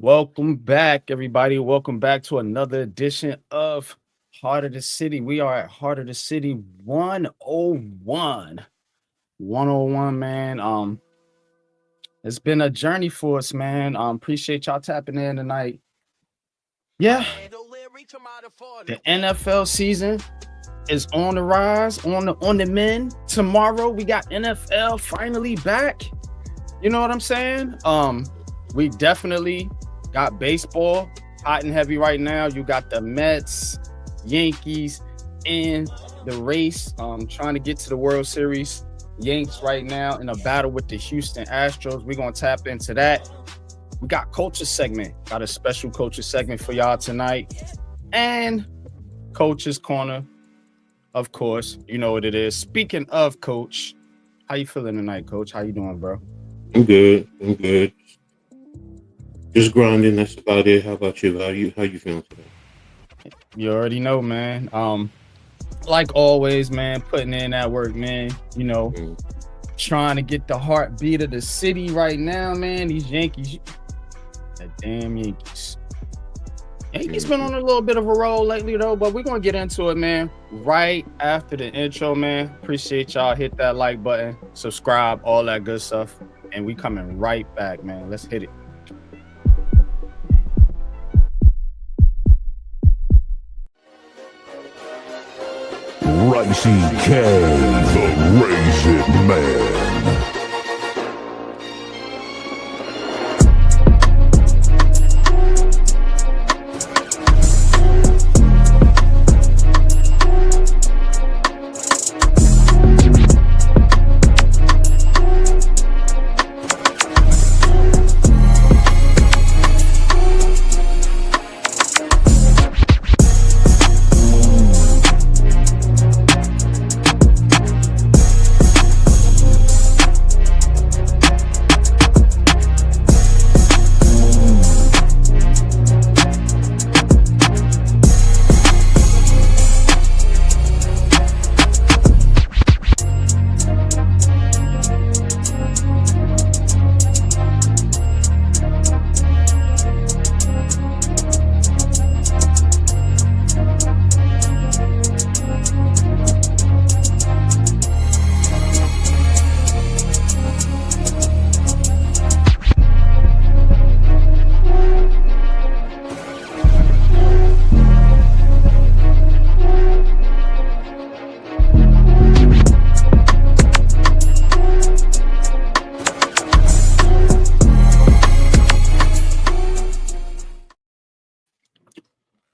Welcome back, everybody. Welcome back to another edition of Heart of the City. We are at Heart of the City 101. 101, man. It's been a journey for us, man. Appreciate y'all tapping in tonight. Yeah, the NFL season is on the rise, on the mend. Tomorrow we got NFL finally back. You know what I'm saying? We definitely got baseball hot and heavy right now. You got the Mets, Yankees in the race, trying to get to the World Series. Yanks right now in a battle with the Houston Astros. We're going to tap into that. We got culture segment. Got a special culture segment for y'all tonight. And Coach's Corner, of course. You know what it is. Speaking of Coach, how you feeling tonight, Coach? How you doing, bro? I'm good. Just grinding. That's about it. How about you? How you feeling today? You already know, man. Like always, man, putting in that work, man. You know, trying to get the heartbeat of the city right now, man. These Yankees, that damn Yankees. Yankees been on a little bit of a roll lately, though, but we're gonna get into it, man. Right after the intro, man. Appreciate y'all. Hit that like button, subscribe, all that good stuff, and we coming right back, man. Let's hit it. Ricey K, the Raisin Man.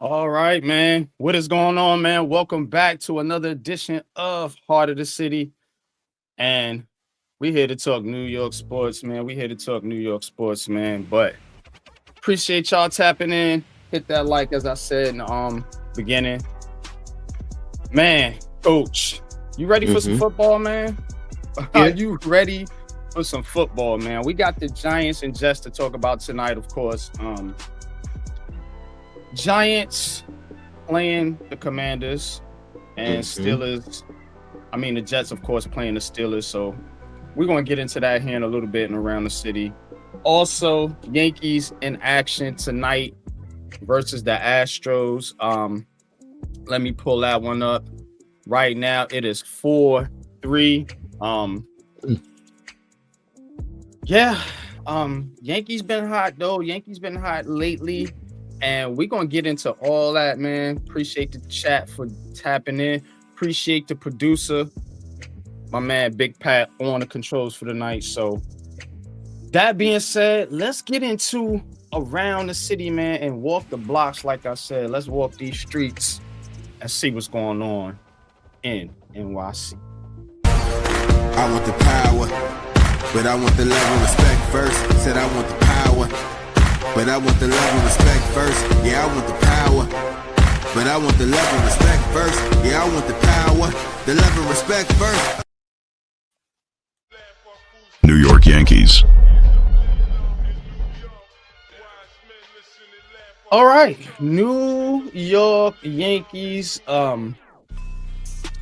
All right, man. What is going on, man? Welcome back to another edition of Heart of the City. And we here to talk New York sports, man. But appreciate y'all tapping in. Hit that like, as I said in the beginning. Man, Coach, you ready for some football, man? Yeah. Are you ready for some football, man? We got the Giants and Jets to talk about tonight, of course. Giants playing the Commanders and Steelers. I mean, the Jets, of course, playing the Steelers. So we're going to get into that here in a little bit and around the city. Also, Yankees in action tonight versus the Astros. Let me pull that one up. Right now, it is 4-3. Yankees been hot, though. Yankees been hot lately. And we're going to get into all that, man. Appreciate the chat for tapping in. Appreciate the producer, my man Big Pat, on the controls for the night. So that being said, let's get into around the city, man, and walk the blocks. Like I said, let's walk these streets and see what's going on in NYC. I want the power, but I want the level of respect first. Said I want the power, but I want the level of respect first. Yeah, I want the power, but I want the level of respect first. Yeah, I want the power, the level of respect first. New York Yankees. All right, New York Yankees.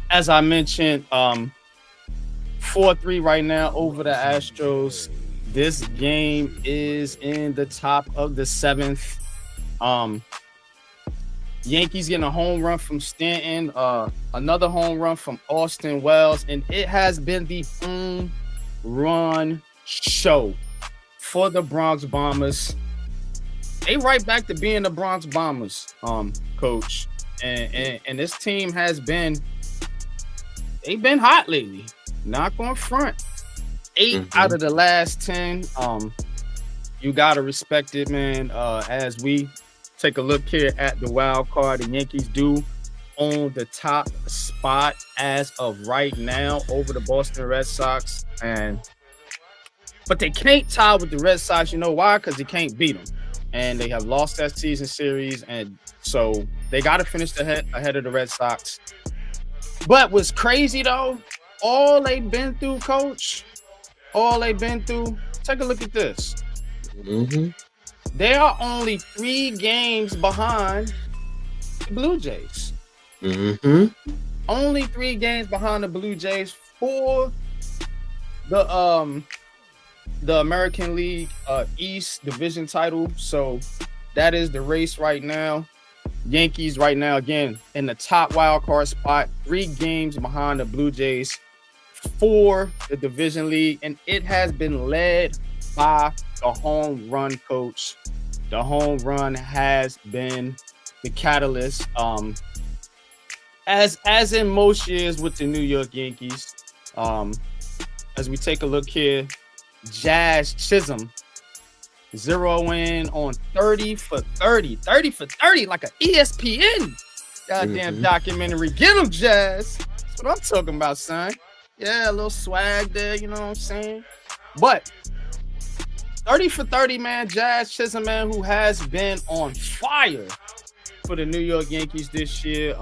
As I mentioned, 4-3 right now over the Astros. This game is in the top of the 7th. Yankees getting a home run from Stanton, another home run from Austin Wells, and it has been the home run show for the Bronx Bombers. They right back to being the Bronx Bombers, coach. And this team they've been hot lately. Not going front. 8 out of the last 10. You gotta respect it, man. As we take a look here at the wild card, the Yankees do own the top spot as of right now over the Boston Red Sox, but they can't tie with the Red Sox. You know why? Because they can't beat them, and they have lost that season series, and so they got to finish ahead of the Red Sox. But what's crazy though, all they've been through, coach, take a look at this. They are only 3 games behind the Blue Jays. Only 3 games behind the Blue Jays for the American League East Division title. So that is the race right now. Yankees right now, again, in the top wild card spot, 3 games behind the Blue Jays for the Division League, and it has been led by the home run coach. The home run has been the catalyst, as in most years with the New York Yankees. As we take a look here, Jazz Chisholm 0 in on 30 for 30 like an ESPN goddamn documentary. Get him, Jazz. That's what I'm talking about, son. Yeah, a little swag there, you know what I'm saying? But 30 for 30, man. Jazz Chisholm, man, who has been on fire for the New York Yankees this year.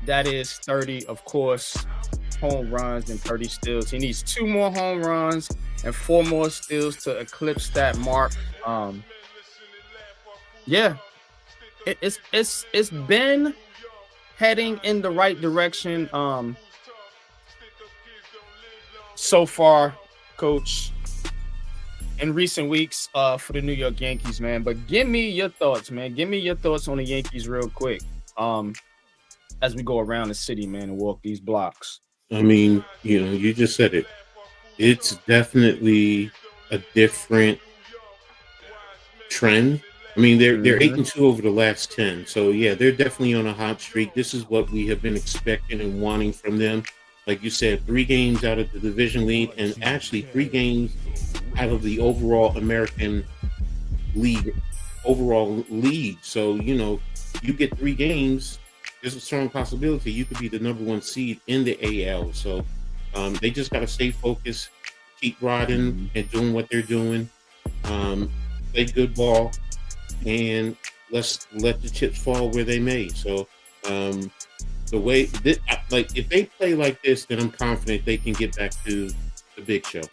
That is 30, of course, home runs and 30 steals. He needs 2 more home runs and 4 more steals to eclipse that mark. Yeah, it's been heading in the right direction so far, coach, in recent weeks for the New York Yankees, man. But give me your thoughts, man. Give me your thoughts on the Yankees real quick as we go around the city, man, and walk these blocks. I mean, you just said it. It's definitely a different trend. I mean, they're 8-2 over the last 10. So, yeah, they're definitely on a hot streak. This is what we have been expecting and wanting from them. Like you said, 3 games out of the division lead, and actually 3 games out of the overall American league, So, you get 3 games, there's a strong possibility you could be the number 1 seed in the AL. So they just got to stay focused, keep riding and doing what they're doing, play good ball, and let's let the chips fall where they may. So if they play like this, then I'm confident they can get back to the big show,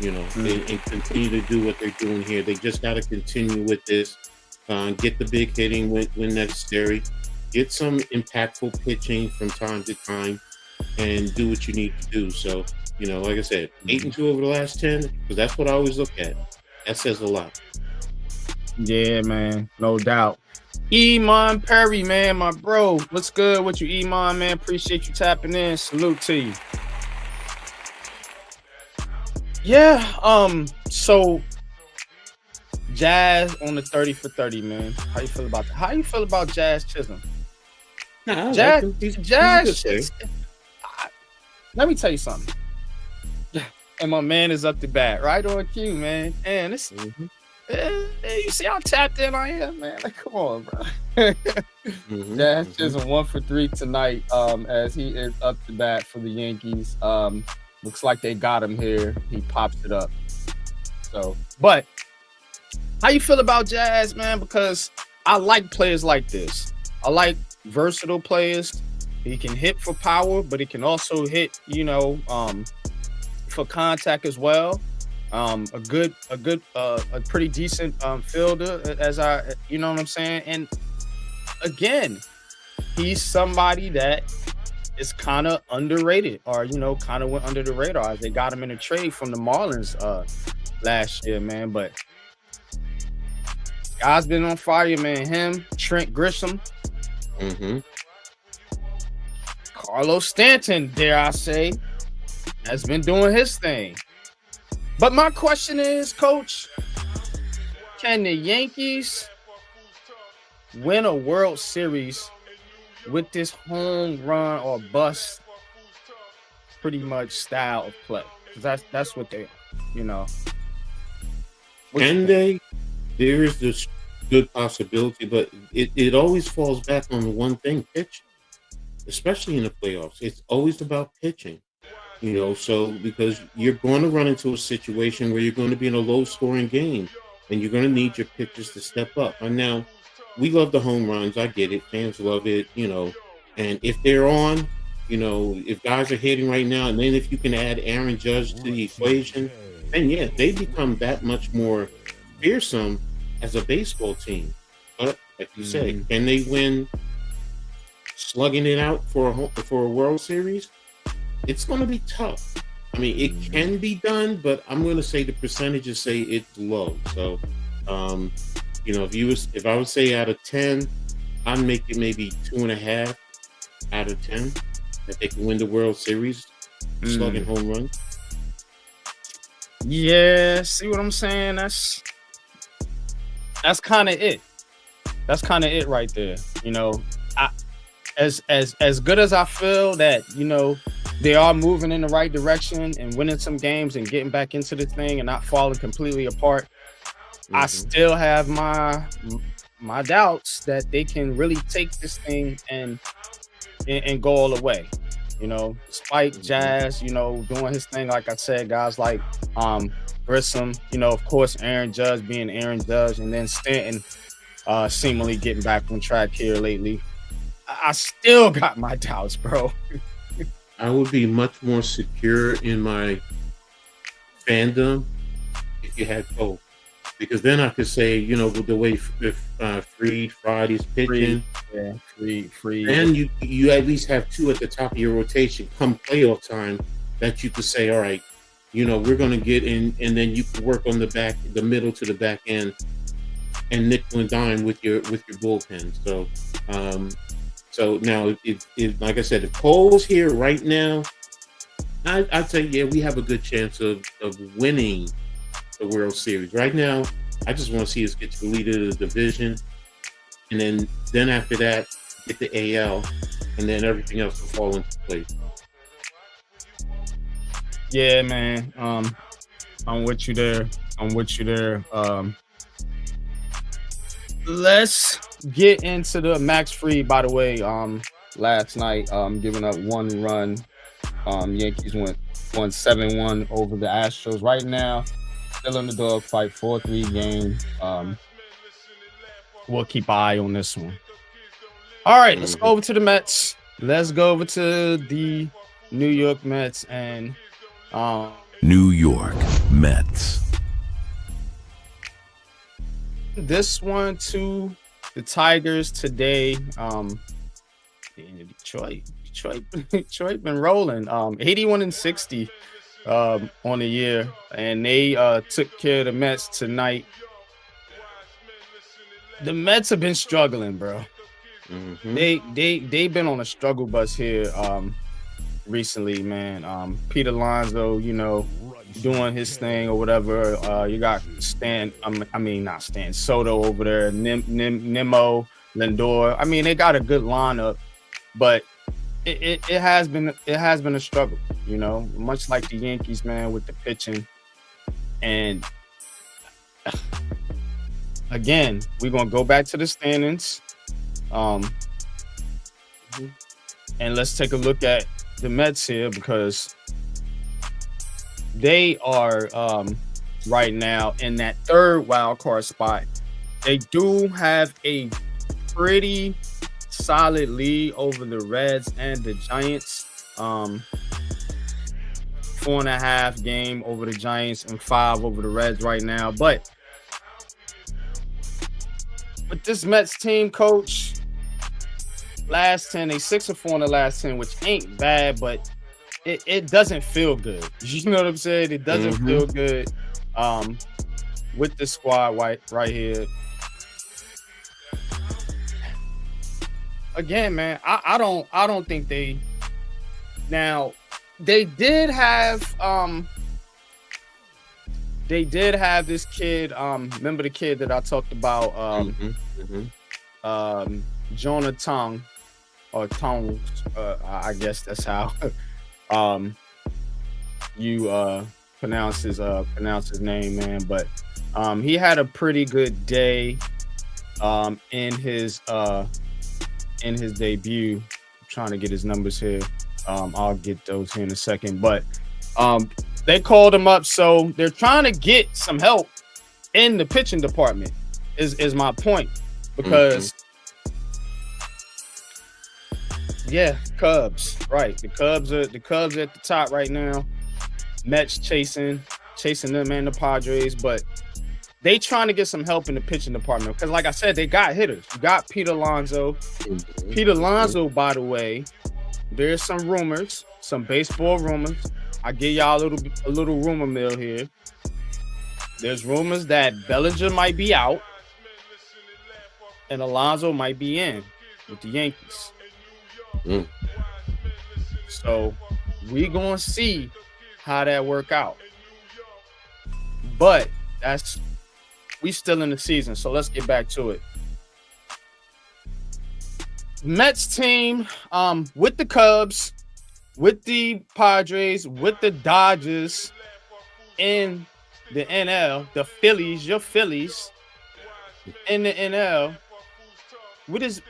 and continue to do what they're doing here. They just got to continue with this, get the big hitting when necessary, get some impactful pitching from time to time, and do what you need to do. So, like I said, 8-2 over the last 10, because that's what I always look at. That says a lot. Yeah, man, no doubt. Iman Perry, man, my bro. What's good with you, Iman, man? Appreciate you tapping in. Salute to you. Yeah, so Jazz on the 30 for 30, man. How you feel about that? How you feel about Jazz Chisholm? Nah, Jazz. Let me tell you something. And my man is up to bat, right on cue, man. And this, you see how tapped in I am, man. Like, come on, bro. Jazz Chisholm 1 for 3 tonight. As he is up to bat for the Yankees. Looks like they got him here. He pops it up. So, but how you feel about Jazz, man? Because I like players like this. I like versatile players. He can hit for power, but he can also hit, for contact as well. A pretty decent fielder, you know what I'm saying? And again, he's somebody that it's kind of underrated, or kind of went under the radar as they got him in a trade from the Marlins last year, man. But guy's been on fire, man. Him, Trent Grisham, Carlos Stanton, dare I say, has been doing his thing. But my question is, Coach, can the Yankees win a World Series with this home run or bust pretty much style of play? Because that's what they are, Can they? There is this good possibility, but it always falls back on the one thing: pitch. Especially in the playoffs, it's always about pitching. So because you're going to run into a situation where you're going to be in a low-scoring game, and you're going to need your pitchers to step up. And now, we love the home runs. I get it. Fans love it. And if they're on, if guys are hitting right now, and then if you can add Aaron Judge to the equation, then yeah, they become that much more fearsome as a baseball team. But like you said, can they win slugging it out for a World Series? It's going to be tough. I mean, it can be done, but I'm going to say the percentages say it's low. So, if I would say out of 10, I'd make it maybe 2.5 out of 10 that they can win the World Series slugging home runs. Yeah, see what I'm saying? That's kind of it. That's kind of it right there. As good as I feel that they are moving in the right direction and winning some games and getting back into the thing and not falling completely apart, I still have my doubts that they can really take this thing and go all the way. Spike Jazz, doing his thing. Like I said, guys like Grissom, of course, Aaron Judge being Aaron Judge, and then Stanton seemingly getting back on track here lately. I still got my doubts, bro. I would be much more secure in my fandom if you had both, because then I could say, with the way Friday's pitching, Freed, and you at least have two at the top of your rotation come playoff time that you could say, all right, we're going to get in, and then you can work on the middle to the back end, and nickel and dime with your bullpen. So now, if like I said, if Cole's here right now, I'd say, yeah, we have a good chance of winning the World Series. Right now, I just want to see us get to the lead of the division, and then after that, get the AL, and then everything else will fall into place. Yeah, man. I'm with you there. Let's get into the Max Fried, by the way. Last night, giving up one run. Yankees won 7-1 over the Astros. Right now, still in the dogfight, 4-3 game. We'll keep an eye on this one. All right, let's go over to the Mets. Let's go over to the New York Mets and New York Mets. This one to the Tigers today. Detroit been rolling. 81-60 on the year, and they took care of the Mets tonight. The Mets have been struggling, bro. They've been on a struggle bus here recently, man. Pete Alonso, doing his thing or whatever. You got Soto over there, Nemo, Lindor. I mean, they got a good lineup, but it has been a struggle, much like the Yankees, man, with the pitching. And again, we're gonna go back to the standings, and let's take a look at the Mets here, because they are right now in that third wild card spot. They do have a pretty solid lead over the Reds and the Giants. 4.5 game over the Giants and 5 over the Reds right now. But with this Mets team, Coach, last 10. They 6-4 in the last 10, which ain't bad, but it doesn't feel good. You know what I'm saying? It doesn't feel good with the squad right here. Again, man, I don't think they did have this kid. Remember the kid that I talked about? Jonah Tong or Tong. I guess that's how you pronounce his name, man. But he had a pretty good day in his debut. I'm trying to get his numbers here. I'll get those here in a second. But they called him up, so they're trying to get some help in the pitching department. Is my point, because Cubs, right? The Cubs are at the top right now. Mets chasing them and the Padres, but they trying to get some help in the pitching department because, like I said, they got hitters. You got Pete Alonso. Pete Alonso, by the way, there's some rumors, some baseball rumors. I give y'all a little rumor mill here. There's rumors that Bellinger might be out and Alonso might be in with the Yankees. So we gonna see how that work out. But we still in the season, so let's get back to it. Mets team, with the Cubs, with the Padres, with the Dodgers in the NL, the Phillies, your Phillies in the NL. What is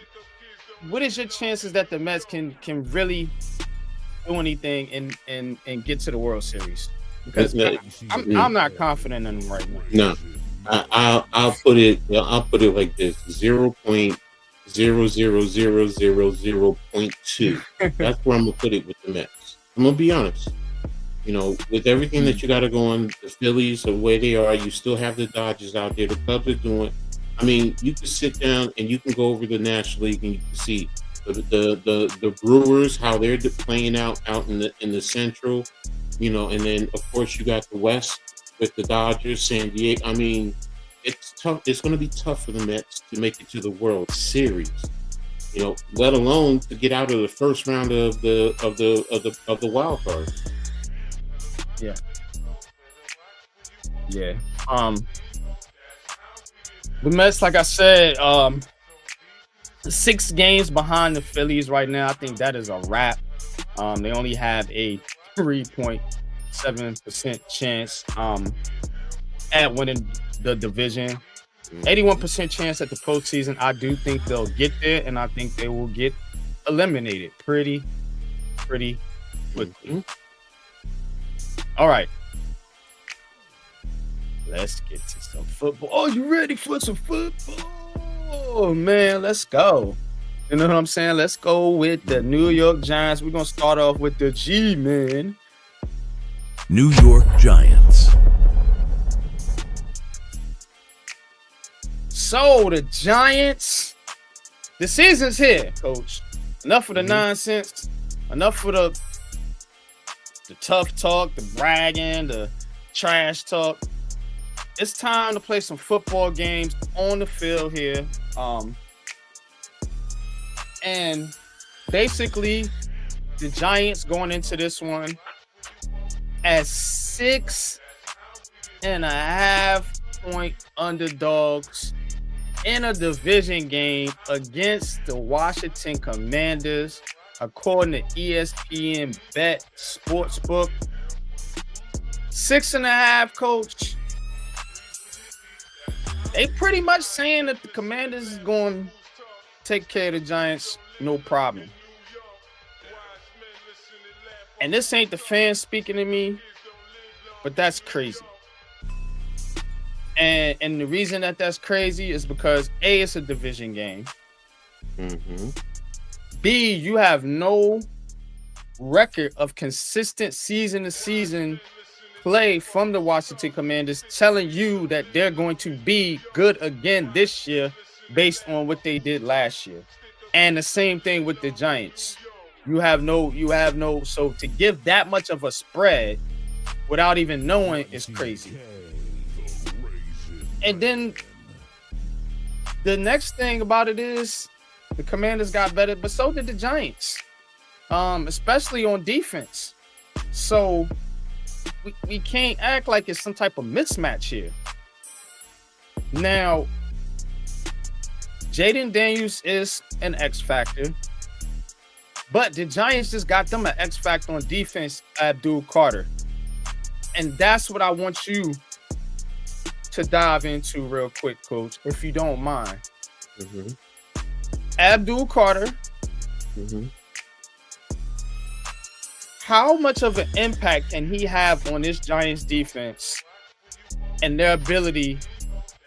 your chances that the Mets can really do anything and get to the World Series? Because I'm not confident in them right now. No, I'll put it like this: 0.00000.2. That's where I'm gonna put it with the Mets. I'm gonna be honest. You know, with everything that you got to go on, the Phillies, the way they are, you still have the Dodgers out there. The Cubs are doing. I mean, you can sit down and you can go over the National League and you can see the Brewers, how they're playing out in the Central, you know, and then of course you got the West with the Dodgers, San Diego. I mean, it's tough. It's going to be tough for the Mets to make it to the World Series, you know, let alone to get out of the first round of the wild card. Yeah. The Mets, like I said, 6 games behind the Phillies right now. I think that is a wrap. They only have a 3.7% chance at winning the division. 81% chance at the postseason. I do think they'll get there, and I think they will get eliminated pretty quickly. All right. Let's get to some football. Oh, you ready for some football? Oh, man, let's go. You know what I'm saying? Let's go with the New York Giants. We're going to start off with the G-Men. New York Giants. So, the Giants, the season's here, Coach. Enough of the nonsense. Enough of the tough talk, the bragging, the trash talk. It's time to play some football games on the field here. And basically, the Giants going into this one as 6.5-point underdogs in a division game against the Washington Commanders, according to ESPN Bet Sportsbook. 6.5, Coach. They pretty much saying that the Commanders is going to take care of the Giants, no problem. And this ain't the fans speaking to me, but that's crazy. And the reason that that's crazy is because A, it's a division game. B, you have no record of consistent season-to-season play from the Washington Commanders telling you that they're going to be good again this year based on what they did last year. And the same thing with the Giants. You have no. So to give that much of a spread without even knowing is crazy. And then the next thing about it is the Commanders got better, but so did the Giants, especially on defense. So we can't act like it's some type of mismatch here. Now, Jaden Daniels is an X factor, but the Giants just got them an X factor on defense, Abdul Carter. And that's what I want you to dive into real quick, Coach, if you don't mind. Mm-hmm. Abdul Carter, how much of an impact can he have on this Giants defense and their ability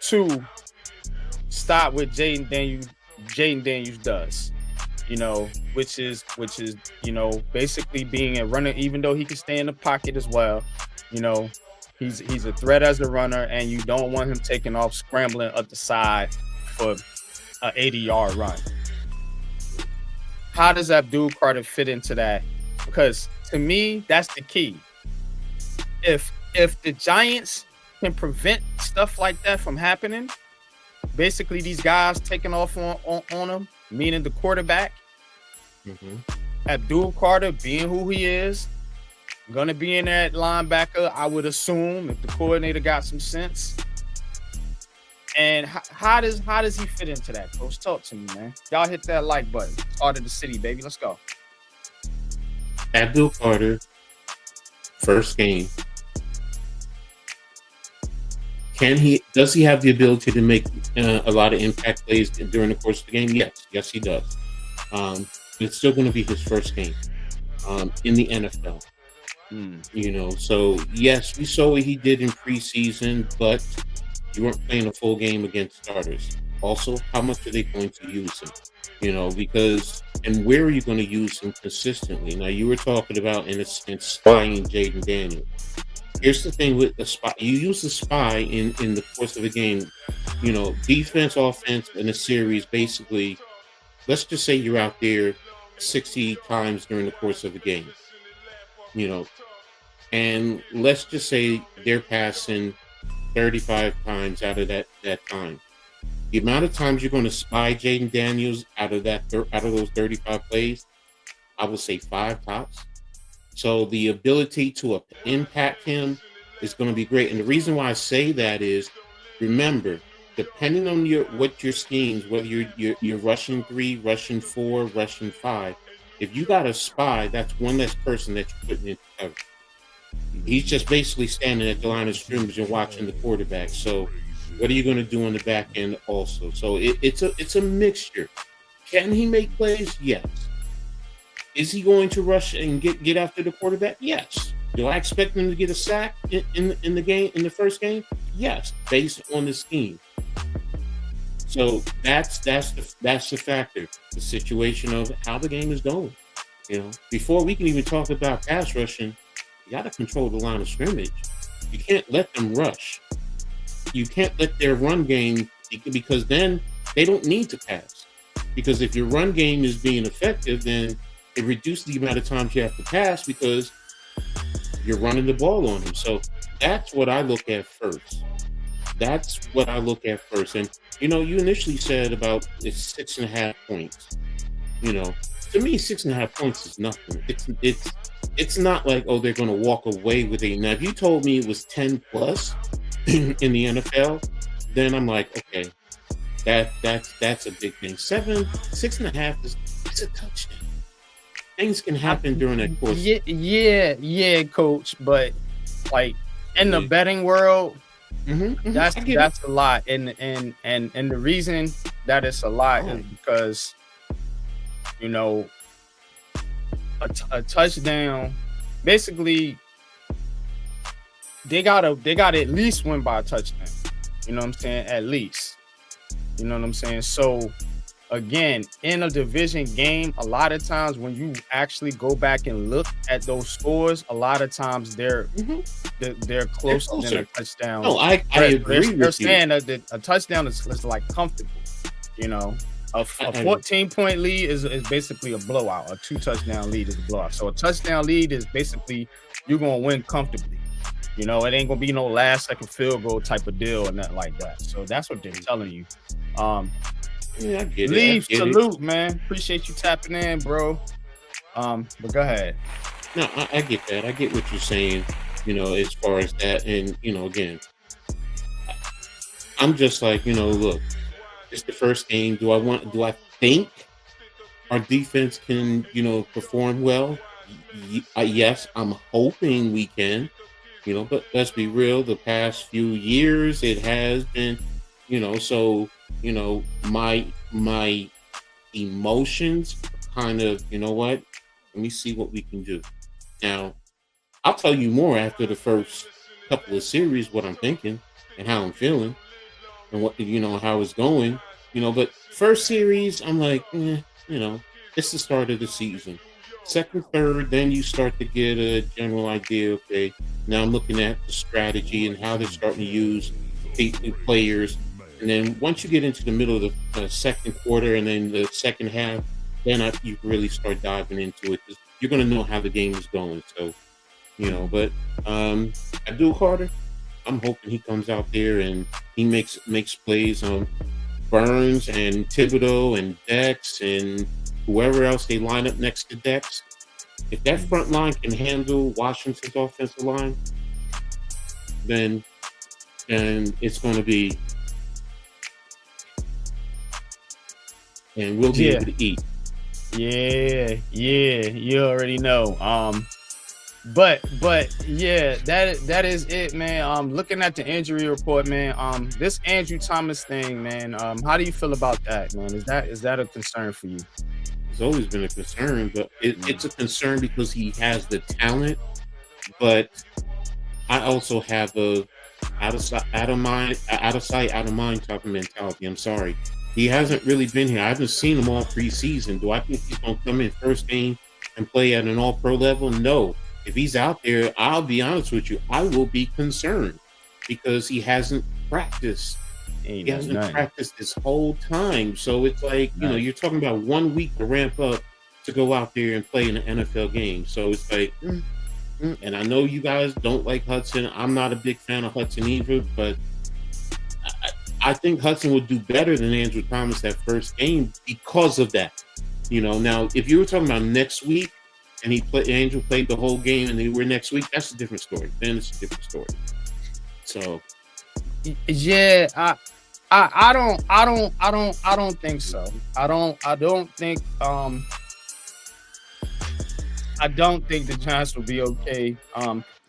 to stop what Jaden Daniels does? You know, which is you know, basically being a runner, even though he can stay in the pocket as well. You know, he's a threat as a runner, and you don't want him taking off scrambling up the side for an 80-yard run. How does Abdul Carter fit into that? Because to me, that's the key. If the Giants can prevent stuff like that from happening, basically these guys taking off on them, meaning the quarterback, Abdul Carter being who he is, gonna be in there at linebacker, I would assume, if the coordinator got some sense. And how does he fit into that, Coach? Talk to me, man. Y'all hit that like button. Heart of the city, baby. Let's go. Abdul Carter, first game. Does he have the ability to make a lot of impact plays during the course of the game? Yes, he does. It's still going to be his first game in the NFL. You know, so yes, we saw what he did in preseason, but you weren't playing a full game against starters. Also, how much are they going to use him? You know, because, and where are you going to use him consistently? Now, you were talking about, in a sense, spying Jaden Daniels. Here's the thing with the spy. You use the spy in the course of a game. You know, defense, offense, in a series, basically, let's just say you're out there 60 times during the course of a game. You know, and let's just say they're passing 35 times out of that time. The amount of times you're going to spy Jaden Daniels out of those 35 plays, I would say 5 tops. So the ability to impact him is going to be great. And the reason why I say that is, remember, depending on what your schemes, whether you're rushing 3, rushing 4, rushing 5, if you got a spy, that's one less person that you're putting into cover. He's just basically standing at the line of scrimmage and watching the quarterback. So what are you going to do on the back end also? So it's a mixture. Can he make plays? Yes. Is he going to rush and get after the quarterback? Yes. Do I expect him to get a sack in the first game? Yes, based on the scheme. So that's the factor, the situation of how the game is going. You know, before we can even talk about pass rushing, you got to control the line of scrimmage. You can't let them rush. You can't let their run game, because then they don't need to pass. Because if your run game is being effective, then it reduces the amount of times you have to pass because you're running the ball on them. So that's what I look at first. And, you know, you initially said about it's 6.5 points. You know, to me, 6.5 points is nothing. It's not like, oh, they're going to walk away with it. Now, if you told me it was 10 plus in the NFL, then I'm like, okay, that's a big thing. 6.5 it's a touchdown. Things can happen during that course. Yeah, Coach. But like in the betting world, that's a lot. And the reason that it's a lot is because, you know, a touchdown, basically they gotta at least win by a touchdown. You know what I'm saying? At least. You know what I'm saying? So again, in a division game, a lot of times when you actually go back and look at those scores, a lot of times they're closer than a touchdown. No, I agree with you. They're saying that a touchdown is like comfortable, you know. A 14-point lead is basically a blowout. A 2-touchdown lead is a blowout. So a touchdown lead is basically you're gonna win comfortably. You know, it ain't gonna be no last-second field goal type of deal or nothing like that. So that's what they're telling you. Yeah, I get Leave, it. salute, man. Appreciate you tapping in, bro. But go ahead. No, I get that. I get what you're saying, you know, as far as that. And, you know, again, I'm just like, you know, look, it's the first game. Do I think our defense can, you know, perform well? Yes, I'm hoping we can, you know, but let's be real. The past few years, it has been, you know, so, you know, my emotions kind of, you know what? Let me see what we can do. Now, I'll tell you more after the first couple of series, what I'm thinking and how I'm feeling and what, you know, how it's going, you know, but first series, I'm like, you know, it's the start of the season. Second, third, then you start to get a general idea. Okay, now I'm looking at the strategy and how they're starting to use the players. And then once you get into the middle of the second quarter and then the second half, then you really start diving into it. You're going to know how the game is going. So, you know, but Abdul Carter, I'm hoping he comes out there and he makes plays on Burns and Thibodeau and Dex and whoever else they line up next to Dex. If that front line can handle Washington's offensive line, then it's going to be, and we'll be able to eat. Yeah, you already know. But yeah, that is it, man. Looking at the injury report, man. This Andrew Thomas thing, man. How do you feel about that, man? Is that a concern for you? It's always been a concern, but it's a concern because he has the talent. But I also have a out of sight, out of mind type of mentality. I'm sorry. He hasn't really been here. I haven't seen him all preseason. Do I think he's going to come in first game and play at an all-pro level? No. If he's out there, I'll be honest with you, I will be concerned because he hasn't practiced. He hasn't practiced this whole time. So it's like, you know, you're talking about 1 week to ramp up to go out there and play in an NFL game. So it's like, and I know you guys don't like Hudson. I'm not a big fan of Hudson either, but I think Hudson would do better than Andrew Thomas that first game because of that. You know, now if you were talking about next week and Andrew played the whole game and they were next week, that's a different story. Then it's a different story. So yeah, I don't think so. I don't think the Giants will be okay.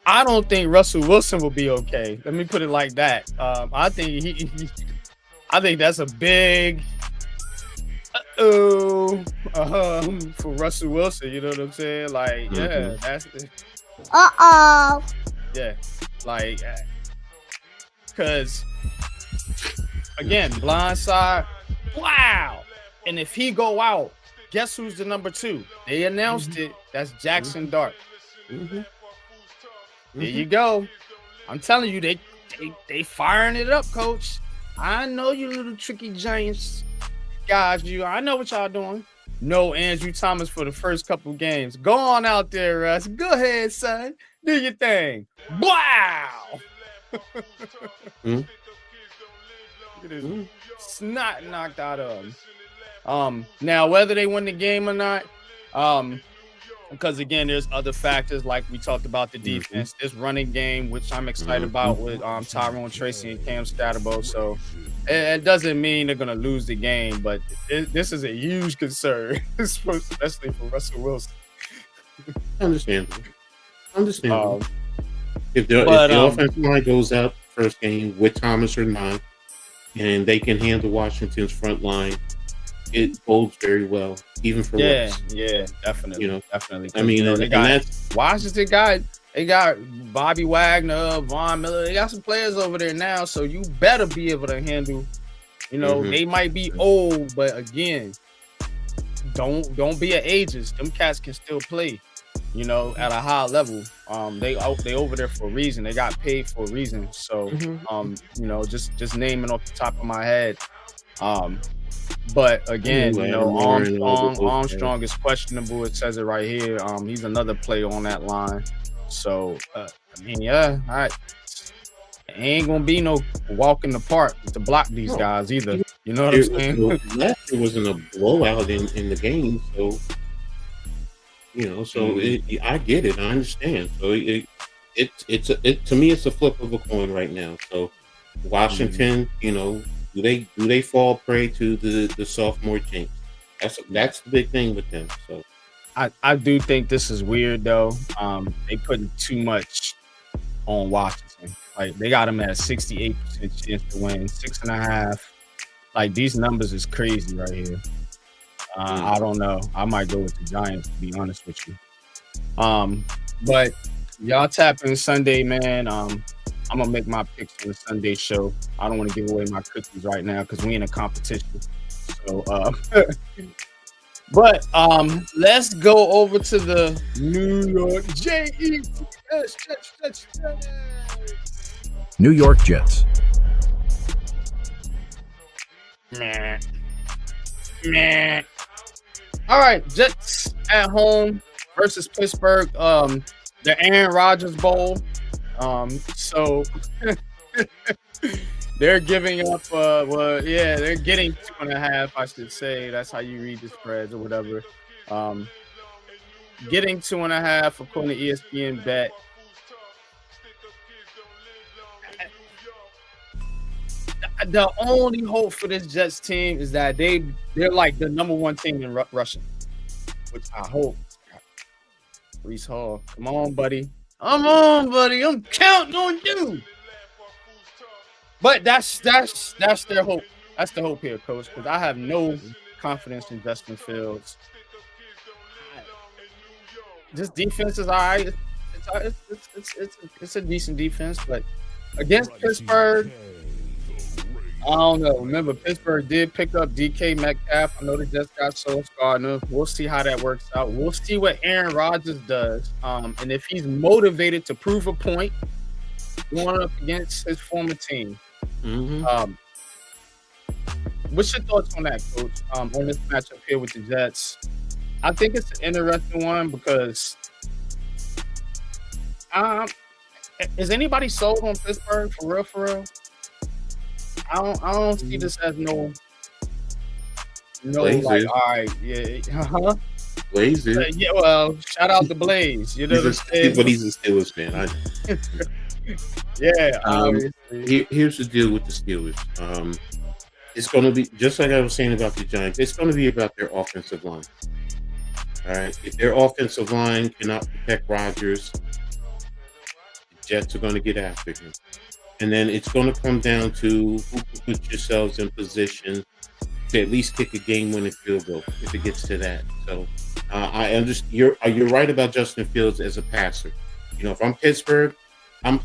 I don't think Russell Wilson will be okay. Let me put it like that. I think I think that's a big for Russell Wilson. You know what I'm saying? Like, yeah, that's yeah, like, because again, blindside. Wow. And if he go out, guess who's the number 2? They announced it. That's Jackson Dart. There you go. I'm telling you, they firing it up, coach. I know you little tricky Giants guys. I know what y'all doing. No Andrew Thomas for the first couple games. Go on out there, Russ. Go ahead, son. Do your thing. Wow. Look at this snot knocked out of him. Now whether they win the game or not, because again, there's other factors like we talked about the defense, this running game, which I'm excited about with Tyrone Tracy and Cam Scatterbo. So it doesn't mean they're gonna lose the game, but this is a huge concern, especially for Russell Wilson. Understandable. If the offensive line goes out first game with Thomas or not, and they can handle Washington's front line, it bodes very well, even for Russ. Yeah, definitely. You know, definitely. I mean, they got Washington they got Bobby Wagner, Von Miller. They got some players over there now, so you better be able to handle. You know, they might be old, but again, don't be an ageist. Them cats can still play. You know, at a high level. They over there for a reason. They got paid for a reason. So, you know, just naming off the top of my head. But again, you know, Armstrong Armstrong is questionable. It says it right here. He's another player on that line. So I mean, yeah, all right. Ain't gonna be no walk in the park to block these guys either. You know what I'm saying? Last year wasn't a blowout in the game, so you know, so I get it, I understand. So it's to me, it's a flip of a coin right now. So Washington, you know, do they fall prey to the sophomore jinx? That's the big thing with them. So I do think this is weird though. They putting too much on Washington. Like they got them at 68% chance to win, 6.5. Like these numbers is crazy right here. I don't know. I might go with the Giants to be honest with you. But y'all tap in Sunday, man. I'm gonna make my picks on the Sunday show. I don't want to give away my cookies right now because we in a competition. So but let's go over to the New York Jets. New York Jets. Meh. All right, Jets at home versus Pittsburgh. The Aaron Rodgers Bowl. So they're giving up. They're getting 2.5. I should say that's how you read the spreads or whatever. Getting 2.5 according to ESPN Bet. The only hope for this Jets team is that they're like the number one team in rushing, which I hope. Breece Hall, come on, buddy. I'm counting on you. But that's their hope. That's the hope here, Coach, because I have no confidence in Justin Fields. This defense is all right. It's a decent defense, but against Pittsburgh, I don't know. Remember, Pittsburgh did pick up DK Metcalf. I know they just got Sauce Gardner. We'll see how that works out. We'll see what Aaron Rodgers does. And if he's motivated to prove a point going up against his former team. What's your thoughts on that, Coach? On this matchup here with the Jets? I think it's an interesting one because is anybody sold on Pittsburgh for real? I don't see this as no Blazers. Like, all right, yeah, Blazers. Yeah, well, shout out to Blaze. You know what I'm saying? But he's a Steelers fan. Here's the deal with the Steelers. It's going to be just like I was saying about the Giants. It's going to be about their offensive line. All right, if their offensive line cannot protect Rodgers, the Jets are going to get after him. And then it's going to come down to who can put yourselves in position to at least kick a game-winning field goal if it gets to that. So I understand you're right about Justin Fields as a passer. You know, if I'm Pittsburgh, I'm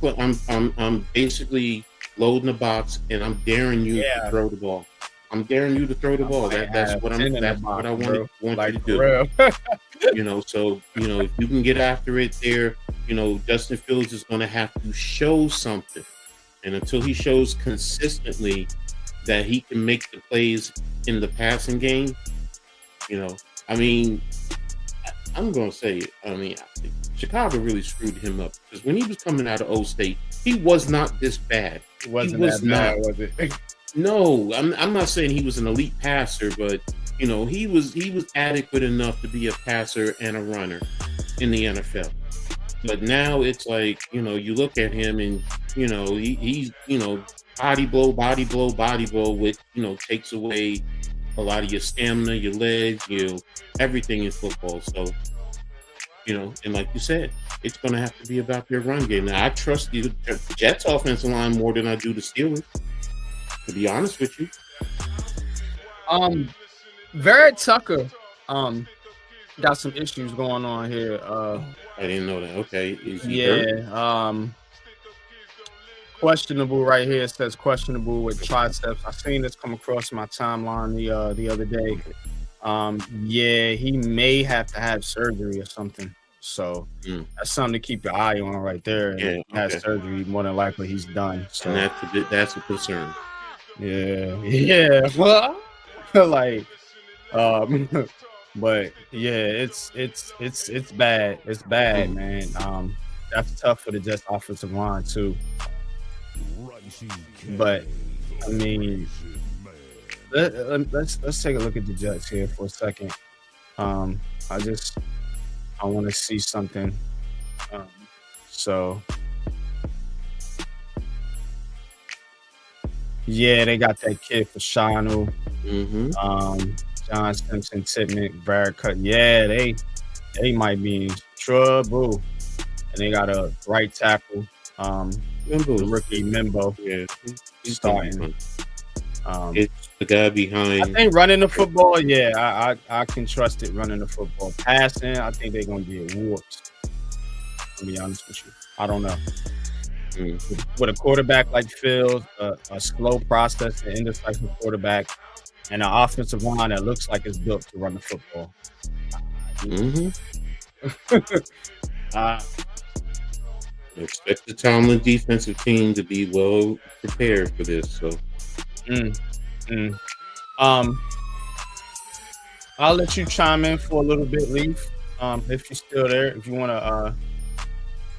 basically loading the box and I'm daring you to throw the ball. I'm daring you to throw the ball. That's what I want you to do. You know, so you know if you can get after it there, you know Justin Fields is going to have to show something. And until he shows consistently that he can make the plays in the passing game, you know, I mean, I'm going to say it. I mean, Chicago really screwed him up because when he was coming out of O State, he was not this bad. It wasn't that bad, was it? No, I'm not saying he was an elite passer, but you know, he was adequate enough to be a passer and a runner in the NFL. But now it's like, you know, you look at him and, you know, he's, you know, body blow, which, you know, takes away a lot of your stamina, your legs, you know, everything in football. So, you know, and like you said, it's going to have to be about their run game. Now, I trust the Jets offensive line more than I do the Steelers, to be honest with you. Verrett Tucker got some issues going on here. I didn't know that. Okay. Is he hurt? Questionable right here. It says questionable with triceps. I seen this come across my timeline the other day. He may have to have surgery or something. So that's something to keep your eye on right there. Yeah, has surgery, more than likely he's done. So and that's a concern. Yeah. Well, like, but yeah, it's bad. It's bad, man. That's tough for the Jets offensive line too. But I mean, let's take a look at the Jets here for a second. I want to see something. So yeah, they got that kid for Shanu. John Simpson, Titnick, Barrett Cut. Yeah, they might be in trouble. And they got a right tackle. The rookie Mimbo. Yeah, he's starting. It's the guy behind. I think running the football, yeah, I can trust it running the football. Passing, I think they're gonna get whooped. I'll be honest with you. I don't know. With a quarterback like Fields, a slow process, an indecisive quarterback, and an offensive line that looks like it's built to run the football. Expect the Tomlin defensive team to be well prepared for this. So, I'll let you chime in for a little bit, Leaf. If you're still there, if you want to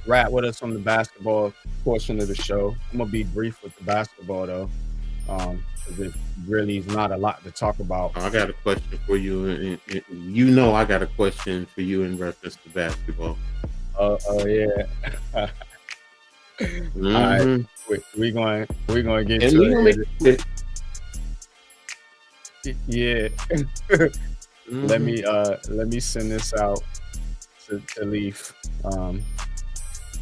rap with us on the basketball portion of the show. I'm gonna be brief with the basketball though, because it really is not a lot to talk about. I got a question for you. You know, I got a question for you in reference to basketball. Yeah. All right, we're going to get and to it. Yeah. Let me send this out to Leaf.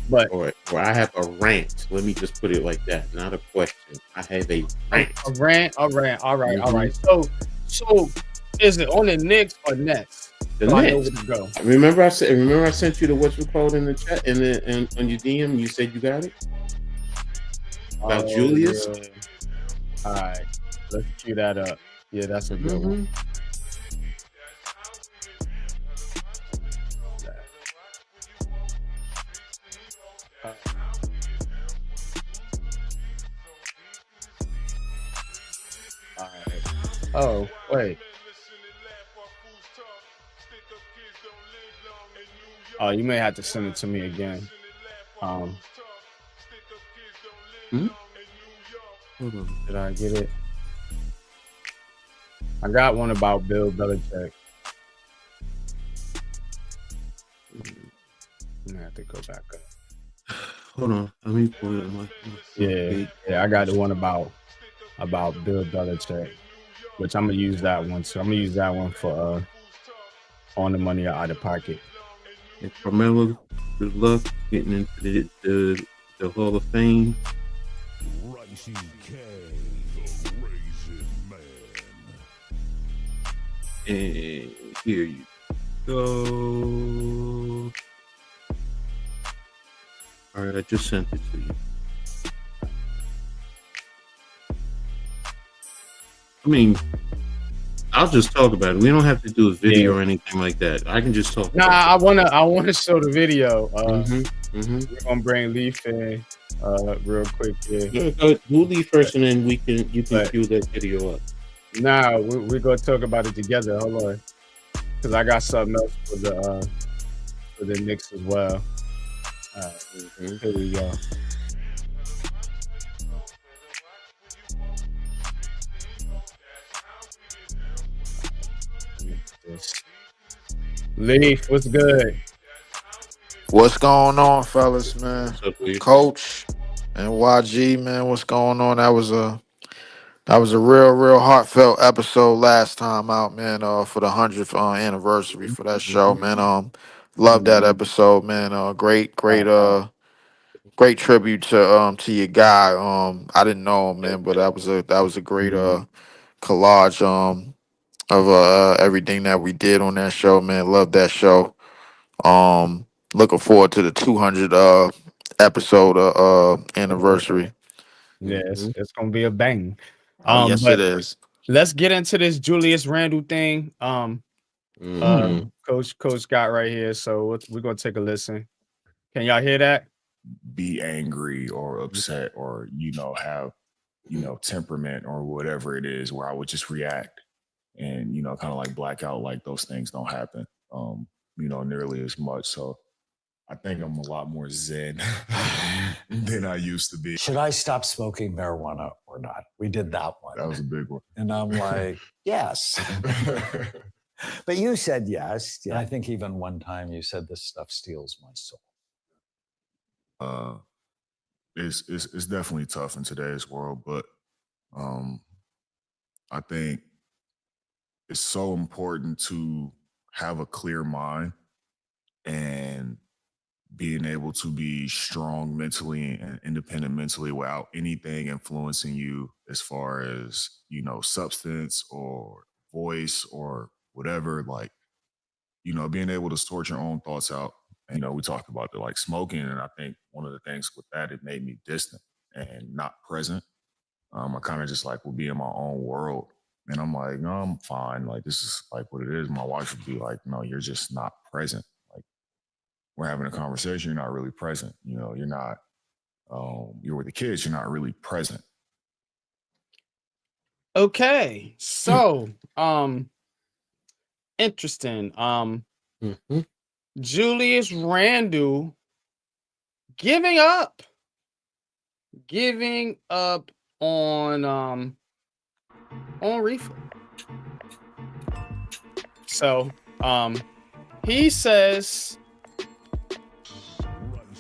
But or I have a rant. Let me just put it like that. Not a question. I have a rant. A rant. All right. So is it on the Knicks or Nets? The Nets. Go. Remember I sent you the what's it called in the chat and on your DM. You said you got it about Julius. Yeah. All right, let's cue that up. Yeah, that's a good one. All right. Oh wait. Oh, you may have to send it to me again. Hold on. Did I get it? I got one about Bill Belichick. I'm gonna have to go back up. Hold on. Let me pull it. Yeah. I got the one about Bill Belichick, which I'm gonna use that one. So I'm gonna use that one for on the money or out of pocket. And Carmelo, good luck getting into the Hall of Fame. And here you go. All right, I just sent it to you. I mean, I'll just talk about it. We don't have to do a video or anything like that. I can just talk. Nah, I wanna show the video. We're gonna bring Leaf in real quick here. Yeah, we'll leave first, and then you can cue that video up. Nah, we're gonna talk about it together. Hold on, because I got something else for the Knicks as well. Here we go. Leaf, what's good? What's going on, fellas, man? Coach and YG, man, what's going on? That was a real heartfelt episode last time out, man. For the 100th anniversary for that show, man. Love that episode, man. Great tribute to your guy. I didn't know him, man, but that was a great collage of everything that we did on that show, man. Love that show. Looking forward to the 200 episode anniversary. Yeah, it's gonna be a bang. Yes, it is. Let's get into this Julius Randle thing. Coach got right here, so we're gonna take a listen. Can y'all hear that? Be angry or upset or have temperament or whatever it is where I would just react. and, kind of like blackout, like those things don't happen, nearly as much. So I think I'm a lot more zen than I used to be. Should I stop smoking marijuana or not? We did that one. That was a big one. And I'm like, yes. But you said yes. Yeah. I think even one time you said this stuff steals my soul. It's definitely tough in today's world, but I think it's so important to have a clear mind and being able to be strong mentally and independent mentally without anything influencing you as far as, substance or voice or whatever, like, being able to sort your own thoughts out. And, we talked about the like smoking, and I think one of the things with that, it made me distant and not present. I kind of just like will be in my own world. And I'm like, no, I'm fine. Like, this is like what it is. My wife would be like, no, you're just not present. Like, we're having a conversation, you're not really present. You're not, you're with the kids, you're not really present. Okay. So, interesting. Julius Randle giving up on reefer. So he says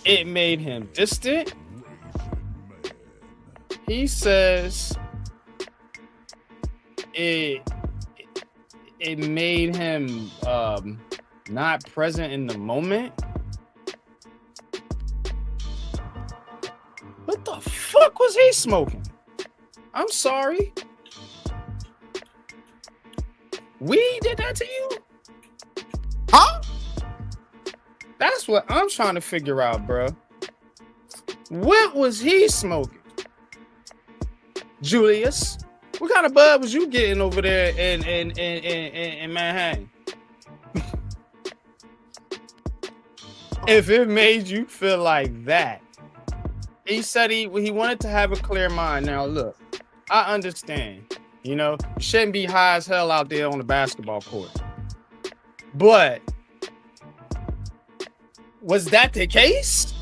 it made him distant. He says it made him not present in the moment. What the fuck was he smoking? I'm sorry. We did that to you? Huh? That's what I'm trying to figure out, bro. What was he smoking? Julius, what kind of bud was you getting over there in Manhattan? If it made you feel like that. He said he wanted to have a clear mind. Now, look, I understand. You shouldn't be high as hell out there on the basketball court. But was that the case?